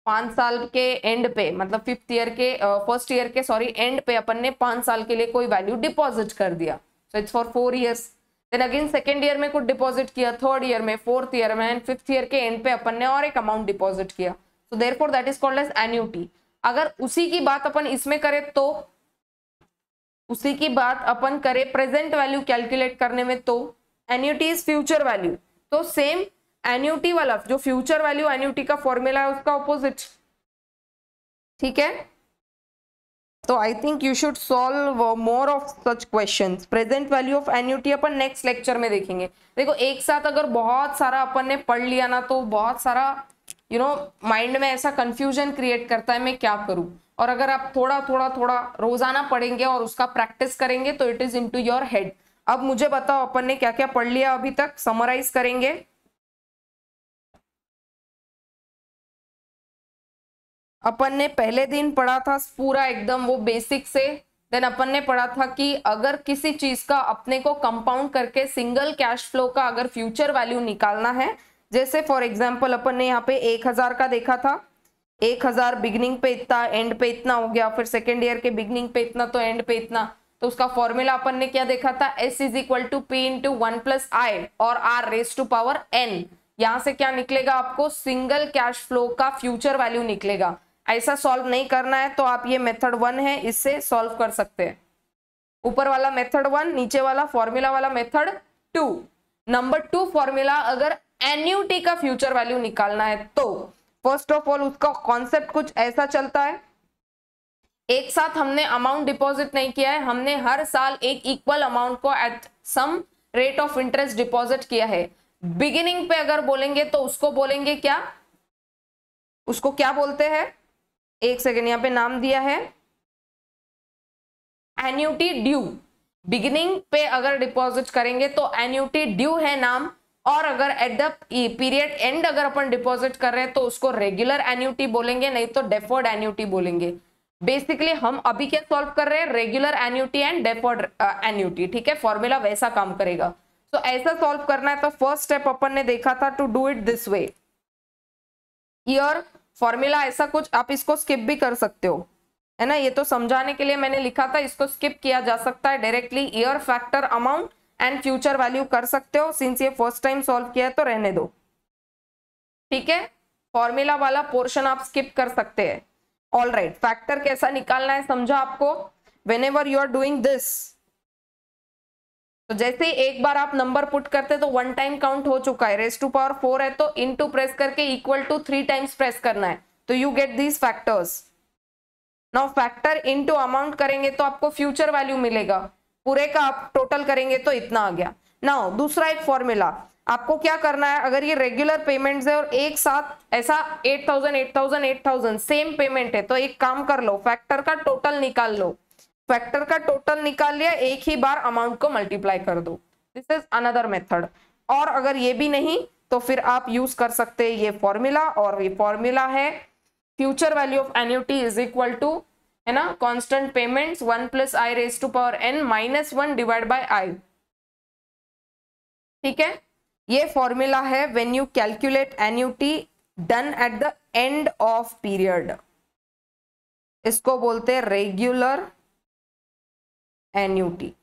Speaker 1: 5 साल के एंड पे मतलब फर्स्ट ईयर के एंड पे अपन ने 5 साल के लिए कोई वैल्यू डिपॉजिट कर दिया। So it's for 4 years. Then again second year में कुछ डिपॉजिट किया, थर्ड ईयर में, फोर्थ ईयर में एंड फिफ्थ ईयर के एंड पे अपन ने और एक अमाउंट डिपॉजिट किया। So therefore that is called as annuity. अगर उसी की बात अपन इसमें करें तो उसी की बात अपन करें प्रेजेंट वैल्यू कैलकुलेट करने में तो एन्यूटी इज फ्यूचर वैल्यू। तो सेम एन्यूटी वाला जो फ्यूचर वैल्यू एन्यूटी का फॉर्मूला है उसका ऑपोजिट। ठीक है, तो I think you should solve more of such questions. Present value of annuity upon next lecture में देखेंगे। देखो एक साथ अगर बहुत सारा अपन ने पढ़ लिया ना तो बहुत सारा माइंड में ऐसा कंफ्यूजन क्रिएट करता है मैं क्या करूं। और अगर आप थोड़ा थोड़ा थोड़ा रोजाना पढ़ेंगे और उसका प्रैक्टिस करेंगे तो it is into your head. अब मुझे बताओ अपन ने क्या क्या पढ़ लिया अभी तक, समराइज करेंगे। अपन ने पहले दिन पढ़ा था पूरा एकदम वो बेसिक से। देन अपन ने पढ़ा था कि अगर किसी चीज का अपने को कंपाउंड करके सिंगल कैश फ्लो का अगर फ्यूचर वैल्यू निकालना है, जैसे फॉर एग्जांपल अपन ने यहाँ पे 1000 का देखा था, 1000 बिगिनिंग पे इतना एंड पे इतना हो गया, फिर सेकेंड ईयर के बिगिनिंग पे इतना तो एंड पे इतना। तो उसका फॉर्मूला अपन ने क्या देखा था, S is equal to P into 1 plus I और R raise to power N। यहाँ से क्या निकलेगा आपको, सिंगल कैश फ्लो का फ्यूचर वैल्यू निकलेगा। ऐसा सॉल्व नहीं करना है तो आप ये मेथड 1 है इससे सॉल्व कर सकते हैं। ऊपर वाला मेथड 1, नीचे वाला फॉर्मूला वाला मेथड 2। नंबर 2 फॉर्मूला अगर एन्यूटी का फ्यूचर वैल्यू निकालना है तो फर्स्ट ऑफ ऑल उसका कॉन्सेप्ट कुछ ऐसा चलता है, एक साथ हमने अमाउंट डिपॉजिट नहीं किया है, हमने हर साल एक इक्वल अमाउंट को at some rate of interest deposit किया है। बिगिनिंग पे अगर बोलेंगे तो उसको बोलेंगे क्या, उसको क्या बोलते हैं, एक सेकेंड यहाँ पे नाम दिया है एन्यूटी ड्यू। बिगिनिंग पे अगर डिपॉजिट करेंगे तो एन्यूटी ड्यू है नाम, और अगर एट द पीरियड एंड अगर अपन डिपॉजिट कर रहे हैं तो उसको रेगुलर एन्यूटी बोलेंगे, नहीं तो डेफर्ड एन्यूटी बोलेंगे। बेसिकली हम अभी क्या सॉल्व कर रहे हैं, regular annuity and deferred annuity. ठीक है, फॉर्मूला वैसा काम करेगा। तो ऐसा सॉल्व करना है तो फर्स्ट स्टेप अपन ने देखा था to do it this way. Year formula ऐसा कुछ, आप इसको स्किप भी कर सकते हो है ना, ये तो समझाने के लिए मैंने लिखा था, इसको स्किप किया जा सकता है। Directly year, factor, amount and future value कर सकते हो। सिंस ये फर्स्ट टाइम सॉल्व किया है तो रहने दो। ठीक है, फॉर्मूला वाला पोर्शन आप स्किप कर सकते हैं। ऑल राइट, फैक्टर कैसा निकालना है समझा आपको। Whenever you are doing this, तो जैसे ही एक बार आप नंबर पुट करते तो 1 टाइम काउंट हो चुका है, रेज टू पावर 4 है तो इनटू प्रेस करके इक्वल टू 3 टाइम्स प्रेस करना है, तो you get these factors. Now factor into amount करेंगे तो आपको फ्यूचर वैल्यू मिलेगा, पूरे का आप टोटल करेंगे तो इतना आ गया। नाउ दूसरा एक फॉर्मूला, आपको क्या करना है, अगर ये रेगुलर पेमेंट्स है और एक साथ ऐसा 8000 8000 8000 सेम पेमेंट है, तो एक काम कर लो, फैक्टर का टोटल निकाल लो। फैक्टर का टोटल निकाल लिया, एक ही बार अमाउंट को मल्टीप्लाई कर दो। This is another method. और अगर ये भी नहीं तो फिर आप यूज कर सकते हैं ये फॉर्मूला, और ये फॉर्मूला है future value of annuity is equal to, है ना, constant payments 1 plus I raise to power n minus 1 divide by I. ठीक है, ये फॉर्मूला है when you calculate annuity done at the end of period. इसको बोलते हैं रेगुलर एन्युटी।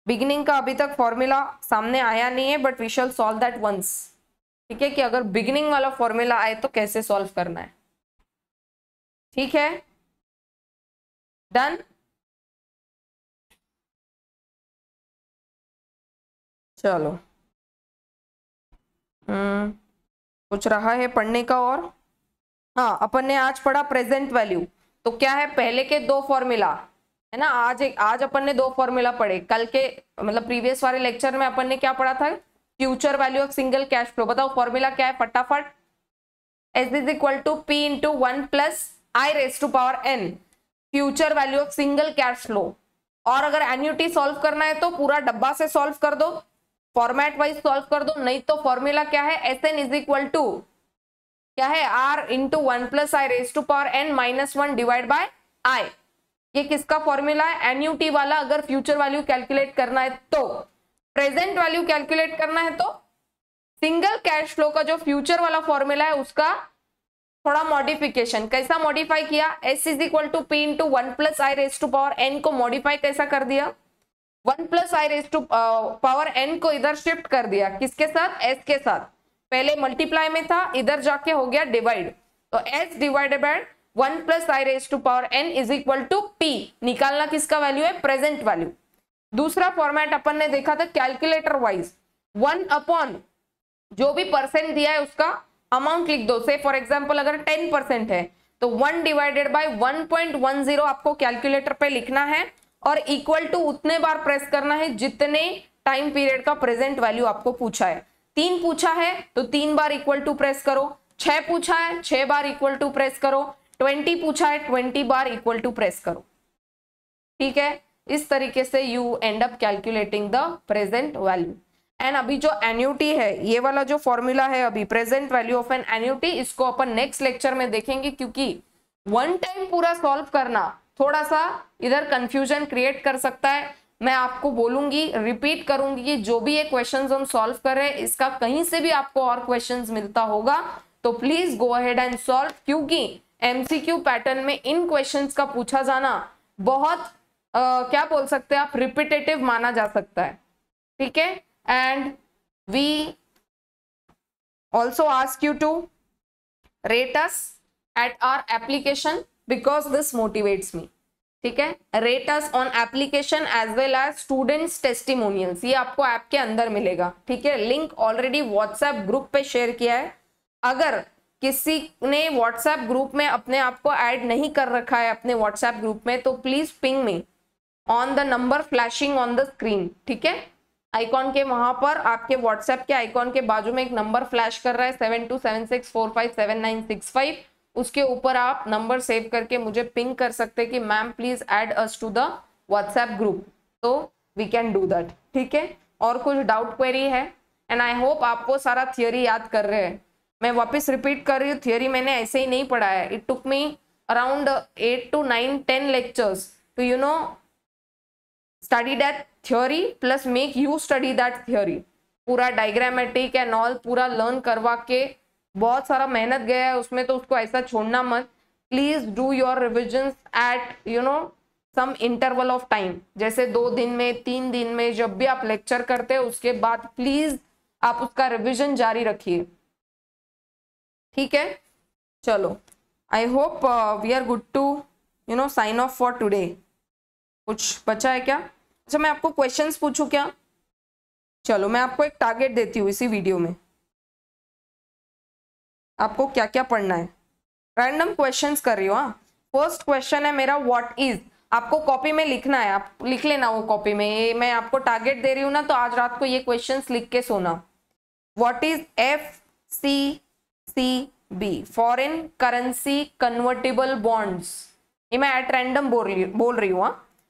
Speaker 1: बिगिनिंग का अभी तक फॉर्मूला सामने आया नहीं है, but we shall solve that once. ठीक है, कि अगर बिगिनिंग वाला फॉर्मूला आए तो कैसे सॉल्व करना है। ठीक है, डन। चलो, कुछ रहा है पढ़ने का और? हाँ, अपन ने आज पढ़ा प्रेजेंट वैल्यू। तो क्या है, पहले के दो फॉर्मूला है ना, आज अपन ने दो फॉर्मूला पढ़े। कल के मतलब प्रीवियस वाले लेक्चर में अपन ने क्या पढ़ा था, future value of single cash flow. बताओ फॉर्मूला क्या है फटाफट। S is equal to P into 1 plus I raise to power n, future value of single cash flow. और अगर एन्युटी सॉल्व करना है तो पूरा डब्बा से सॉल्व कर दो, फॉर्मेट वाइज सॉल्व कर दो, नहीं तो फॉर्मूला क्या है, S N is equal to क्या है, R into 1 plus I raise to power n minus 1 divide by I. ये किसका फॉर्मूला है, एन्युटी वाला। अगर फ्यूचर वैल्यू कैलकुलेट करना है तो, प्रेजेंट वैल्यू कैलकुलेट करना है तो सिंगल कैश फ्लो का जो फ्यूचर वाला फॉर्मूला है उसका थोड़ा मॉडिफिकेशन। कैसा मॉडिफाई किया, S is equal to P into 1 plus I raise to power n को मॉडिफाई कैसा कर दिया, 1 plus I raise to power n को इधर शिफ्ट कर दिया, किसके साथ, s के साथ। पहले मल्टीप्लाई में था, इधर जाके हो गया डिवाइड, तो s divided by 1 plus I raise to power n is equal to p। निकालना किसका वैल्यू है, प्रेजेंट वैल्यू। दूसरा फॉर्मेट अपन ने देखा था कैलकुलेटर वाइज, 1 अपॉन जो भी परसेंट दिया है उसका अमाउंट लिख दो। से फॉर एग्जांपल अगर 10% है तो 1 डिवाइडेड बाय 1.10 आपको कैलकुलेटर पे लिखना है, और इक्वल टू उतने बार प्रेस करना है जितने टाइम पीरियड का प्रेजेंट वैल्यू आपको पूछा है। 3 पूछा है तो 3 बार इक्वल टू प्रेस करो, 6 पूछा है 6 बार इक्वल टू प्रेस करो, 20 पूछा है 20 बार इक्वल टू प्रेस करो। ठीक है, इस तरीके से you and up calculating the present value. And अभी जो एन्युटी है, ये वाला जो फॉर्मूला है अभी present value of an annuity, इसको अपन नेक्स्ट लेक्चर में देखेंगे, क्योंकि वन टाइम पूरा सॉल्व करना थोड़ा सा इधर कंफ्यूजन क्रिएट कर सकता है। मैं आपको बोलूंगी, रिपीट करूंगी कि जो भी ये क्वेश्चंस हम सॉल्व कर रहे हैं, इसका कहीं से भी आपको और क्वेश्चंस मिलता होगा तो please go ahead and solve, क्योंकि एमसीक्यू पैटर्न में इन क्वेश्चंस का पूछा जाना बहुत क्या बोल सकते हैं आप, रिपीटेटिव माना जा सकता है। ठीक है, and we also ask you to rate us at our application because this motivates me। ठीक है, rate us on application as well as students testimonials, ये आपको ऐप के अंदर मिलेगा। ठीक है, लिंक ऑलरेडी व्हाट्सएप ग्रुप पे शेयर किया है। अगर किसी ने व्हाट्सएप ग्रुप में अपने आप को ऐड नहीं कर रखा है अपने व्हाट्सएप ग्रुप में, तो please ping me on the number flashing on the screen. ठीक है, आइकॉन के वहां पर आपके व्हाट्सएप के आइकॉन के बाजू में एक नंबर फ्लैश कर रहा है 7276457965, उसके ऊपर आप नंबर सेव करके मुझे पिंग कर सकते हैं कि ma'am please add us to the WhatsApp group, तो वी कैन डू दैट। ठीक है, और कुछ डाउट क्वेरी है, एंड आई होप आप वो सारा थियोरी याद कर रहे हैं। मैं वापस रिपीट कर रही हूँ, थियोरी मैंने ऐसे ही नहीं पढ़ा है। It took me around 8 to 9 10 lectures to you know study that theory plus make you study that theory। पूरा डायग्रामेटिक एंड ऑल पूरा लर्न करवा के बहुत सारा मेहनत गया है उसमें, तो उसको ऐसा छोड़ना मत। Please do your revisions at you know some interval of time, जैसे 2 दिन में 3 दिन में जब भी आप लेक्चर करते हैं उसके बाद प्लीज आप उसका रिविजन जारी रखिए। ठीक है, चलो, I hope we are good to you know sign off for today. कुछ बचा है क्या? अच्छा, मैं आपको क्वेश्चंस पूछूं क्या? चलो, मैं आपको एक टारगेट देती हूँ इसी वीडियो में, आपको क्या क्या पढ़ना है। रैंडम क्वेश्चंस कर रही हूँ। हाँ, फर्स्ट क्वेश्चन है मेरा, व्हाट इज आपको कॉपी में लिखना है, आप लिख लेना वो कॉपी में, ये मैं आपको टारगेट दे रही हूँ ना, तो आज रात को ये क्वेश्चंस लिख के सोना। What is FCCB? Foreign currency convertible bonds. ये मैं एट रैंडम बोल रही हूँ,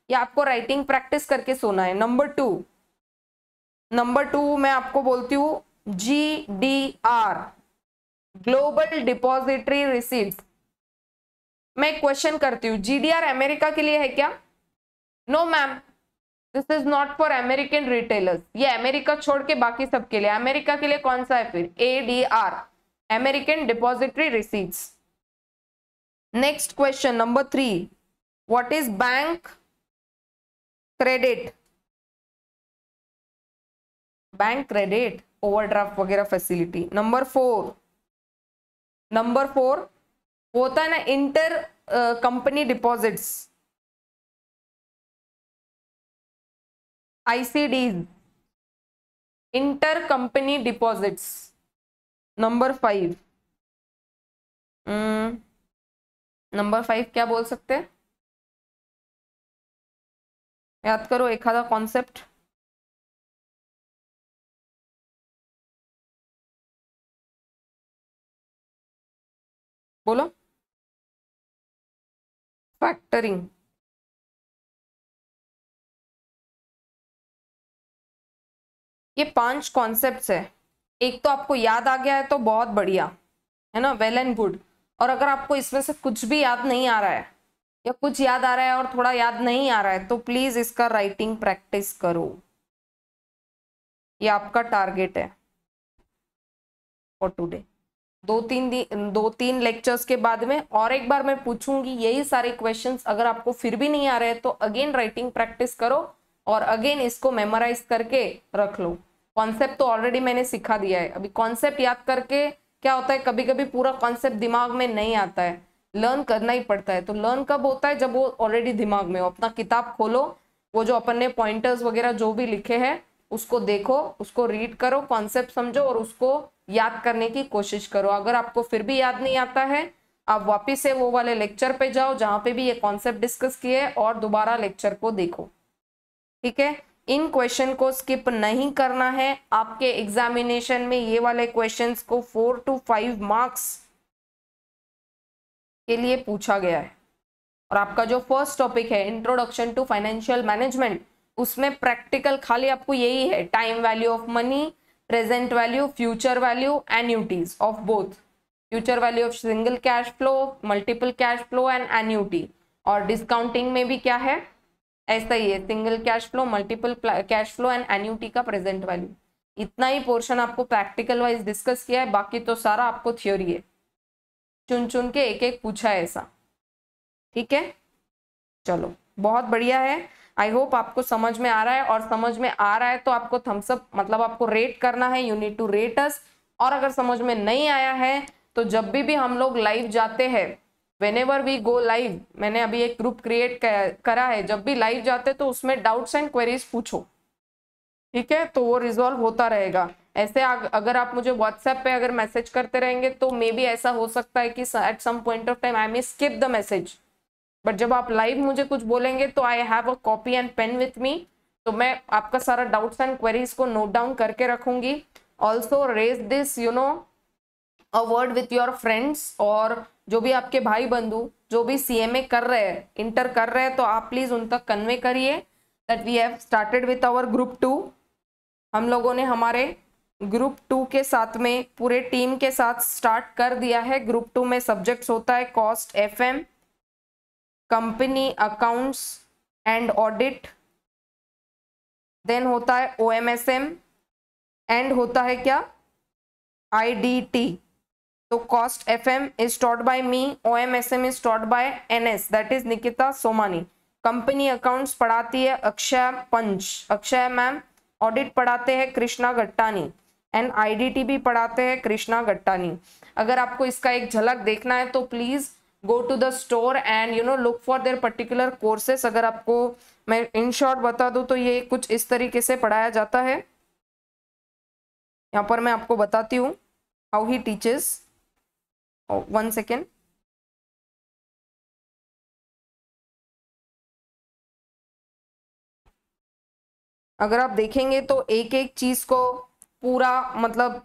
Speaker 1: ये आपको राइटिंग प्रैक्टिस करके सोना है। नंबर टू मैं आपको बोलती हूँ GDR, ग्लोबल डिपॉजिटरी रिसीट्स। मैं क्वेश्चन करती हूँ, GDR अमेरिका के लिए है क्या? No ma'am, this is not for American retailers. ये अमेरिका छोड़ के बाकी सबके लिए। अमेरिका के लिए कौन सा है फिर? ADR, American depository receipts. Next question number 3, what is bank credit? Bank credit, overdraft वगैरह फैसिलिटी। नंबर फोर वो होता है ना inter company deposits, ICDs, inter company deposits. Number 5 क्या बोल सकते हैं? याद करो एक आधा कॉन्सेप्ट। बोलो। फैक्टरिंग। ये 5 कॉन्सेप्ट्स है। एक तो आपको याद आ गया है तो बहुत बढ़िया है ना, वेल एंड गुड। और अगर आपको इसमें से कुछ भी याद नहीं आ रहा है या कुछ याद आ रहा है और थोड़ा याद नहीं आ रहा है, तो प्लीज इसका राइटिंग प्रैक्टिस करो। ये आपका टारगेट है फॉर टुडे। 2-3 लेक्चर्स के बाद में और एक बार मैं पूछूंगी यही सारे क्वेश्चंस। अगर आपको फिर भी नहीं आ रहे हैं तो अगेन राइटिंग प्रैक्टिस करो और अगेन इसको मेमोराइज करके रख लो। कॉन्सेप्ट तो ऑलरेडी मैंने सिखा दिया है। अभी कॉन्सेप्ट याद करके क्या होता है, कभी कभी पूरा कॉन्सेप्ट दिमाग में नहीं आता है, लर्न करना ही पड़ता है। तो लर्न कब होता है? जब वो ऑलरेडी दिमाग में हो। अपना किताब खोलो, वो जो अपन ने पॉइंटर्स वगैरह जो भी लिखे हैं उसको देखो, उसको रीड करो, कॉन्सेप्ट समझो और उसको याद करने की कोशिश करो। अगर आपको फिर भी याद नहीं आता है, आप वापिस से वो वाले लेक्चर पे जाओ जहां पे भी ये कॉन्सेप्ट डिस्कस किए और दोबारा लेक्चर को देखो। ठीक है, इन क्वेश्चन को स्किप नहीं करना है। आपके एग्जामिनेशन में ये वाले क्वेश्चंस को 4 to 5 मार्क्स के लिए पूछा गया है। और आपका जो फर्स्ट टॉपिक है इंट्रोडक्शन टू फाइनेंशियल मैनेजमेंट, उसमें प्रैक्टिकल खाली आपको यही है, time value of money, present value, future value, annuities of both, future value of single cash flow, multiple cash flow and annuity. और डिस्काउंटिंग में भी क्या है, ऐसा ही है, single cash flow, multiple cash flow and annuity का present value. इतना ही पोर्शन आपको प्रैक्टिकल वाइज डिस्कस किया है, बाकी तो सारा आपको थ्योरी है, चुन चुन के एक एक पूछा है ऐसा। ठीक है, चलो बहुत बढ़िया है। आई होप आपको समझ में आ रहा है, और समझ में आ रहा है तो आपको थम्स अप, मतलब आपको रेट करना है, you need to rate us. और अगर समझ में नहीं आया है तो जब भी हम लोग लाइव जाते हैं, व्हेनेवर वी गो लाइव, मैंने अभी एक ग्रुप क्रिएट करा है, जब भी लाइव जाते तो उसमें डाउट्स एंड क्वेरीज पूछो। ठीक है, तो वो रिजॉल्व होता रहेगा। ऐसे अगर आप मुझे व्हाट्सएप पे अगर मैसेज करते रहेंगे तो मे बी ऐसा हो सकता है कि at some point of time I may skip the message, but जब आप लाइव मुझे कुछ बोलेंगे तो I have a copy and pen with me, तो मैं आपका सारा डाउट्स एंड क्वेरीज को नोट डाउन करके रखूंगी। Also raise this a word with your friends, और जो भी आपके भाई बंधु जो भी CMA कर रहे हैं, इंटर कर रहे हैं, तो आप प्लीज उन तक कन्वे करिए that we have started with our group 2। हम लोगों ने हमारे ग्रुप 2 के साथ में पूरे टीम के साथ स्टार्ट कर दिया है। ग्रुप 2 में सब्जेक्ट्स होता है cost FM, company accounts and audit, then होता है OMSM, एंड होता है क्या, IDT। तो cost FM is taught by me, OMSM is taught by NS, that is Nikita Somani. Company accounts पढ़ाती है अक्षय मैम। ऑडिट पढ़ाते हैं कृष्णा गट्टानी, एंड IDT भी पढ़ाते हैं कृष्णा गट्टानी। अगर आपको इसका एक झलक देखना है तो please go to the store and look for their particular courses. अगर आपको मैं इन शॉर्ट बता दूं तो ये कुछ इस तरीके से पढ़ाया जाता है। यहाँ पर मैं आपको बताती हूँ हाउ ही टीचेस। 1 सेकेंड। अगर आप देखेंगे तो एक एक चीज को पूरा मतलब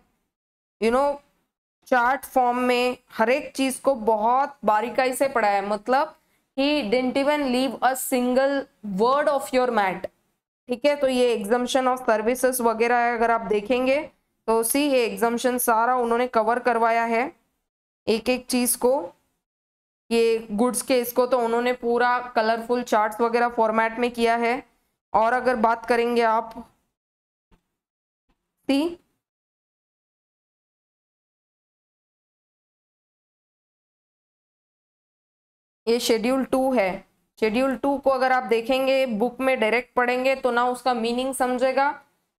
Speaker 1: चार्ट फॉर्म में हर एक चीज को बहुत बारीकाई से पढ़ा है, मतलब he didn't even leave a single word of your mat. ठीक है, तो ये एग्जम्पशन ऑफ सर्विसेज वगैरह है, अगर आप देखेंगे तो सी ये एग्जम्पशन सारा उन्होंने कवर करवाया है एक एक चीज को। ये गुड्स के इसको तो उन्होंने पूरा कलरफुल चार्ट्स वगैरह फॉर्मेट में किया है। और अगर बात करेंगे आप सी ये शेड्यूल 2 है। शेड्यूल 2 को अगर आप देखेंगे बुक में डायरेक्ट पढ़ेंगे तो ना उसका मीनिंग समझेगा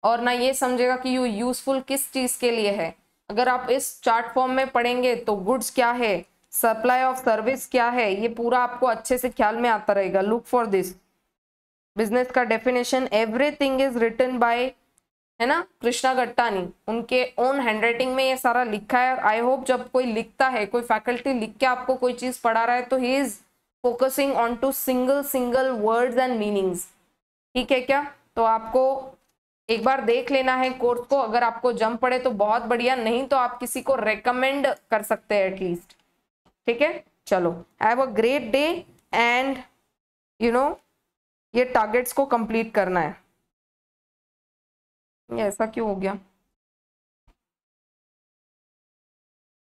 Speaker 1: और ना ये समझेगा कि ये यूजफुल किस चीज के लिए है। अगर आप इस चार्ट फॉर्म में पढ़ेंगे तो गुड्स क्या है, सप्लाई ऑफ सर्विस क्या है, ये पूरा आपको अच्छे से ख्याल में आता रहेगा। लुक फॉर दिस बिजनेस का definition, everything is written by, है ना, कृष्णा गट्टानी, उनके ओन हैंडराइटिंग में ये सारा लिखा है। आई होप जब कोई लिखता है, कोई फैकल्टी लिख के आपको कोई चीज पढ़ा रहा है तो he is focusing on two single words and meanings. ठीक है क्या, तो आपको एक बार देख लेना है कोर्स को, अगर आपको जम पड़े तो बहुत बढ़िया, नहीं तो आप किसी को रेकमेंड कर सकते हैं एटलीस्ट। ठीक है, चलो have a great day and ये टारगेट्स को कंप्लीट करना है। ये ऐसा क्यों हो गया,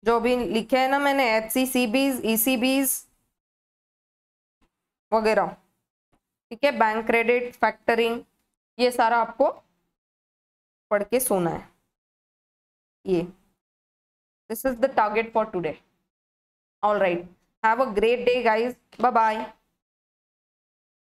Speaker 1: जो अभी लिखे है ना मैंने HCCBs ECBs वगैरह, ठीक है, बैंक क्रेडिट फैक्टरिंग, ये सारा आपको पढ़ के सोना है। ये this is the target for today. All right, have a great day guys, bye bye.